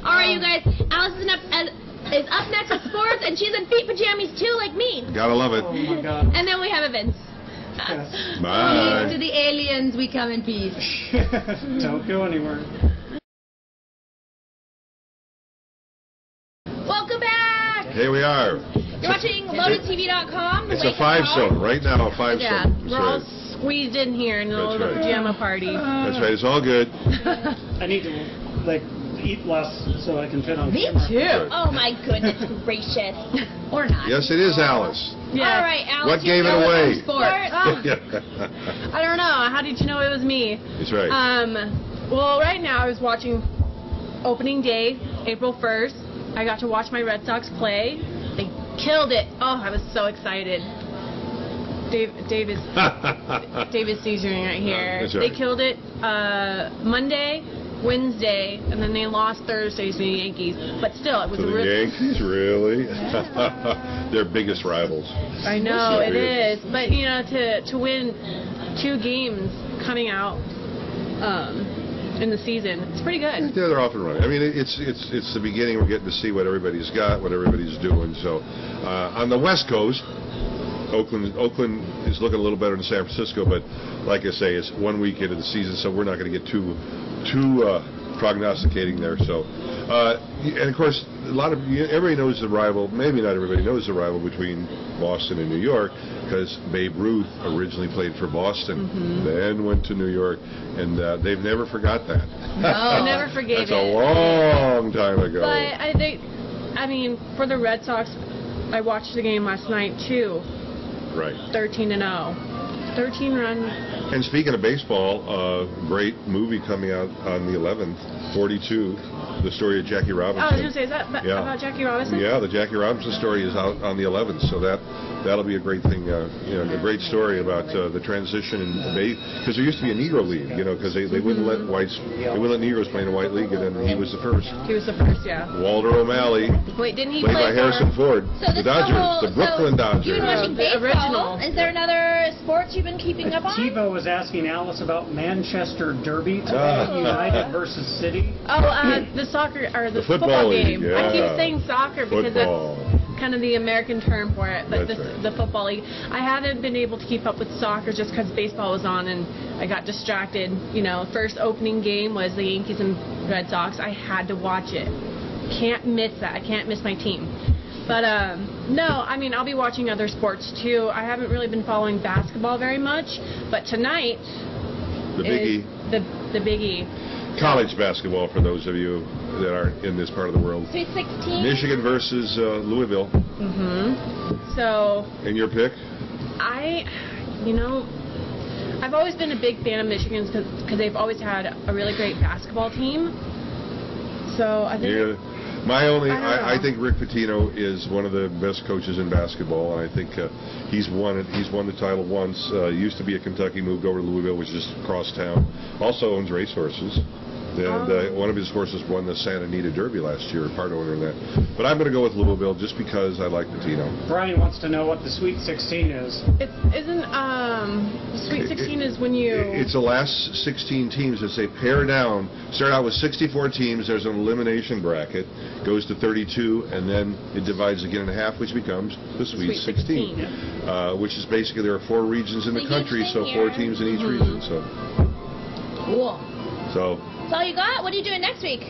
S3: All right, you guys. Alice is up next with sports, and she's in feet pajamas too, like me.
S2: Gotta love it.
S4: Oh my God.
S3: And then we have events.
S4: Yes.
S2: Bye.
S1: To the aliens, we come in peace.
S4: Don't go anywhere.
S3: Welcome back.
S2: Here we are.
S3: You're watching LoadedTV.com.
S2: It's a 5-zone right now. A 5-zone.
S15: Yeah, we're all squeezed in here in a little pajama party.
S2: That's right. It's all good.
S4: I need to eat less so I can fit on
S1: Me
S4: camera.
S1: too.
S3: Oh my goodness gracious.
S1: Or not.
S2: Yes, it is Alice.
S15: Yeah.
S3: All right, Alice.
S2: What gave it away?
S15: I don't know. How did you know it was me?
S2: That's right.
S15: Well, right now I was watching opening day, April 1st. I got to watch my Red Sox play. They killed it. Oh, I was so excited. David's seizuring right here.
S2: That's right.
S15: They killed it Monday, Wednesday, and then they lost Thursday to the Yankees. But still, it was
S2: the Yankees, really? Their biggest rivals.
S15: I know, it is. But, you know, to win 2 games coming out in the season, it's pretty good.
S2: Yeah, they're off and running. I mean, it's the beginning. We're getting to see what everybody's got, what everybody's doing. So, on the West Coast, Oakland is looking a little better than San Francisco, but like I say, it's 1 week into the season, so we're not going to get too prognosticating there. So, and of course, everybody knows the rival. Maybe not everybody knows the rival between Boston and New York, because Babe Ruth originally played for Boston, then went to New York, and they've never forgot that.
S15: No, never forgave
S2: That's a long time ago.
S15: But I mean, for the Red Sox, I watched the game last night too.
S2: Right.
S15: 13-0. 13 runs.
S2: And speaking of baseball, great movie coming out on the 11th, 42, the story of Jackie Robinson.
S15: I was going to say, is that about Jackie Robinson?
S2: Yeah, the Jackie Robinson story is out on the 11th, so that'll be a great thing, a great story about the transition, because there used to be a Negro League, because they wouldn't let Negroes play in a white league, and then he was the first.
S15: He was the first, yeah.
S2: Walter O'Malley.
S15: Wait, didn't he
S2: played by Harrison Ford?
S3: So
S2: the Dodgers, the Brooklyn Dodgers.
S3: You've been watching baseball. Is there another sports you've been keeping up on?
S4: TiVo was asking Alice about Manchester Derby today, United versus City.
S15: Oh, the soccer or the football game.
S2: League, yeah.
S15: I keep saying soccer because that's kind of the American term for it, but the football league. I haven't been able to keep up with soccer just because baseball was on and I got distracted. First opening game was the Yankees and Red Sox. I had to watch it. Can't miss that. I can't miss my team. But no, I mean, I'll be watching other sports too. I haven't really been following basketball very much, but tonight
S2: the biggie.
S15: The biggie.
S2: College basketball for those of you that aren't in this part of the world.
S3: Sweet 16.
S2: Michigan versus Louisville.
S15: So.
S2: And your pick?
S15: I've always been a big fan of Michigan's because they've always had a really great basketball team. So I think.
S2: I think Rick Pitino is one of the best coaches in basketball, and I think he's won the title once. Used to be at Kentucky, moved over to Louisville, which is just across town. Also owns racehorses. And one of his horses won the Santa Anita Derby last year, part owner in that. But I'm going to go with Louisville just because I like Pitino.
S4: Brian wants to know what the Sweet 16 is.
S15: Sweet 16 is when you...
S2: It's the last 16 teams that say pair down. Start out with 64 teams. There's an elimination bracket. Goes to 32, and then it divides again in half, which becomes the Sweet 16. Which is basically there are 4 regions in the country, so 4 teams in each region. So.
S3: Cool.
S2: So.
S3: That's all you got? What are you doing next week?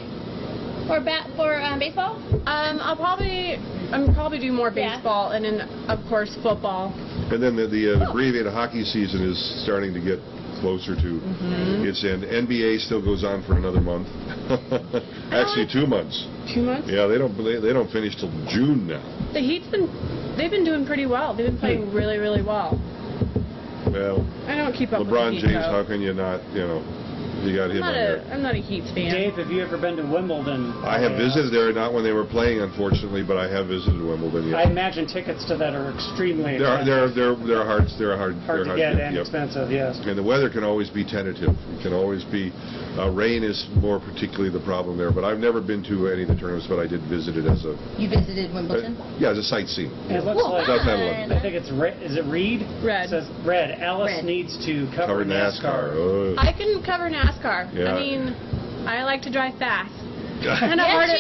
S3: For baseball?
S15: I'll probably do more baseball and then of course football.
S2: And then the abbreviated hockey season is starting to get closer to its end. NBA still goes on for another month. Actually, 2 months.
S15: 2 months?
S2: Yeah, they don't finish till June now.
S15: The Heat's they've been doing pretty well. They've been playing really, really well.
S2: Well,
S15: I don't keep up
S2: LeBron
S15: with the Heat,
S2: James, how can you not, You got him on there.
S15: I'm not a Heats fan.
S4: Dave, have you ever been to Wimbledon?
S2: I have visited there, not when they were playing, unfortunately, but I have visited Wimbledon. Yes.
S4: I imagine tickets to that are extremely expensive.
S2: They're hard
S4: to get and expensive, yes.
S2: And the weather can always be tentative. It can always be rain is more particularly the problem there. But I've never been to any of the tournaments, but I did visit it as a.
S1: You visited Wimbledon?
S2: Yeah, as a sightseeing.
S4: It looks like I think it's red. Is it Reed?
S15: Red.
S4: It says red. Alice needs to cover NASCAR.
S2: Oh.
S15: I can cover NASCAR.
S2: Yeah.
S15: I mean, I like to drive fast.
S3: Yes, she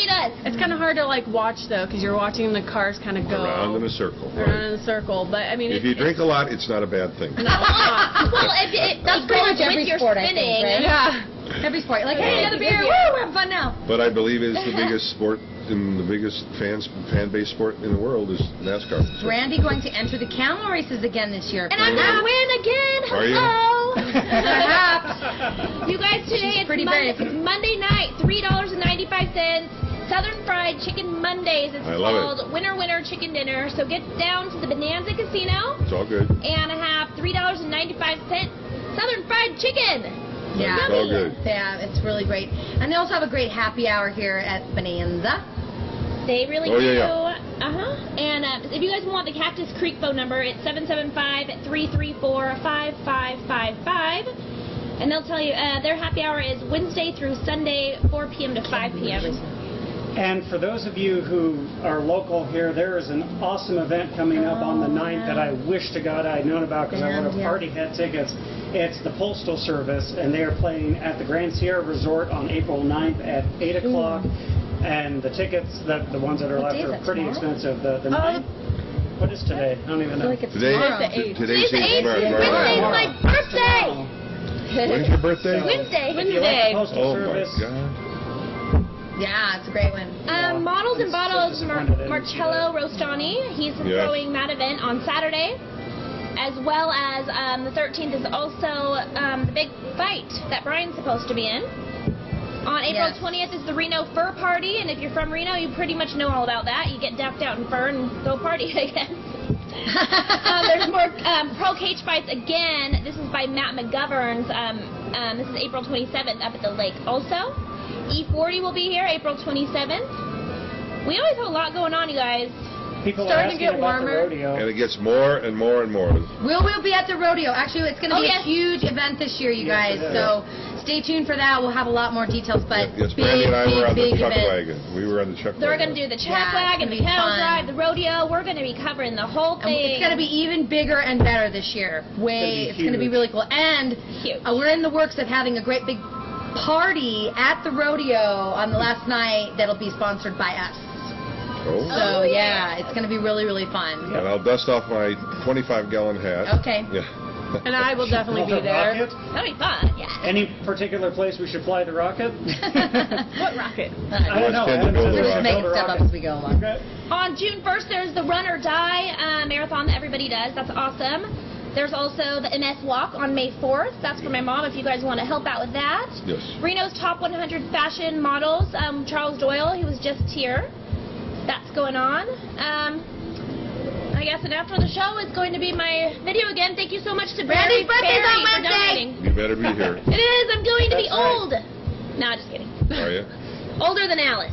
S3: does.
S15: It's kind of hard to watch though, because you're watching the cars kind of go
S2: around in a circle.
S15: Around in a circle, but I mean,
S2: if you drink a lot, it's not a bad thing.
S15: No, it's not.
S3: Well, that's pretty much every sport, I think, right?
S15: Yeah.
S1: Every sport. Like, hey, another beer. Woo, we're having fun now.
S2: But I believe it's the biggest sport and the biggest fan-based sport in the world is NASCAR.
S1: Brandi going to enter the camel races again this year.
S3: And I'm going to win again.
S2: Are you?
S3: Hello.
S1: Perhaps.
S3: You guys, today it's Monday night, $3.95. Southern Fried Chicken Mondays. It's called Winner Winner Chicken Dinner. So get down to the Bonanza Casino.
S2: It's all good.
S3: And have $3.95 Southern Fried Chicken.
S1: Yeah,
S2: it's all good.
S1: Yeah, it's really great. And they also have a great happy hour here at Bonanza.
S3: They really do.
S2: Yeah.
S3: And if you guys want the Cactus Creek phone number, it's 775-334-5555. And they'll tell you their happy hour is Wednesday through Sunday, 4 p.m. to 5 p.m.
S4: And for those of you who are local here, there is an awesome event coming up on the 9th that I wish to God I had known about because I would have already had tickets. It's the Postal Service, and they are playing at the Grand Sierra Resort on April 9th at 8 o'clock. And the tickets, the ones that are left, are pretty expensive. The 9th? What is today? I don't even know.
S2: Today's the 8th. Today's the 8th.
S3: Wednesday's my birthday.
S2: When's your birthday?
S3: Wednesday.
S4: Like Postal Service.
S2: My God.
S1: Yeah, it's a great one.
S3: Models and Bottles, Marcello Rostani. He's throwing that event on Saturday. As well as the 13th is also the big fight that Brian's supposed to be in. On April 20th is the Reno Fur Party, and if you're from Reno, you pretty much know all about that. You get decked out in fur and go party, I guess. There's more pro cage fights again. This is by Matt McGovern's. This is April 27th up at the lake also. E40 will be here April 27th. We always have a lot going on, you guys.
S4: People
S1: starting
S4: are asking
S1: to get
S4: about
S1: warmer.
S4: the rodeo.
S2: And it gets more and more and more.
S1: We'll be at the rodeo. Actually, it's going to be a huge event this year, you guys. So stay tuned for that. We'll have a lot more details. But
S2: yes, Brandi and I were on the chuck
S1: event.
S2: wagon. We were on the chuck wagon.
S3: They're going to do the chuck wagon, the cattle drive, the rodeo. We're going to be covering the whole thing.
S1: And it's going to be even bigger and better this year. It's going to be really cool. And we're in the works of having a great big party at the rodeo on the last night that'll be sponsored by us.
S2: Oh.
S1: So, yeah, it's going to be really, really fun.
S2: And I'll dust off my 25-gallon hat.
S1: Okay.
S2: Yeah.
S15: And I will definitely be there.
S3: That'll be fun, yeah.
S4: Any particular place we should fly the rocket?
S3: What rocket?
S4: I don't know.
S1: We're just making stuff up as we go along.
S3: On June 1st, there's the Run or Die marathon that everybody does. That's awesome. There's also the MS Walk on May 4th. That's for my mom if you guys want to help out with that.
S2: Yes.
S3: Reno's Top 100 Fashion Models. Charles Doyle, he was just here. That's going on. I guess, and after the show is going to be my video again. Thank you so much to
S1: Brandi's birthday's on
S3: for donating.
S2: You better be here.
S3: It is. I'm going to be old. No, just kidding.
S2: Are you?
S3: Older than Alice.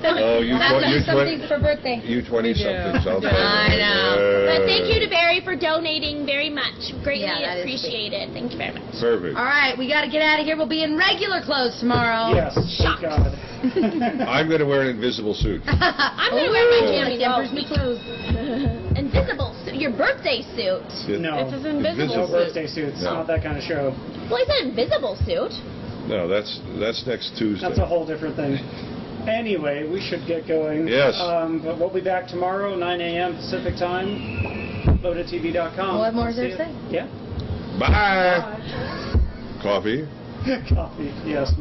S2: Oh, you
S1: something for birthday.
S2: You 20-somethings.
S1: I know.
S3: But thank you to Barry for donating very much. Greatly appreciated. Thank you very much.
S2: Perfect.
S1: All right, we got to get out of here. We'll be in regular clothes tomorrow.
S4: Yes, thank God.
S2: I'm going to wear an invisible suit.
S3: I'm going to wear my jammies.
S1: Denver's new clothes.
S3: Invisible suit. Your birthday suit.
S4: No.
S15: It's his invisible
S4: No birthday suit. It's not that kind of show.
S3: Well, he said invisible suit.
S2: No, that's next Tuesday.
S4: That's a whole different thing. Anyway, we should get going.
S2: Yes.
S4: But we'll be back tomorrow, 9 a.m. Pacific time. LoadedTV.com.
S1: What more is there to say?
S4: Yeah.
S2: Bye. Coffee.
S4: Coffee, yes.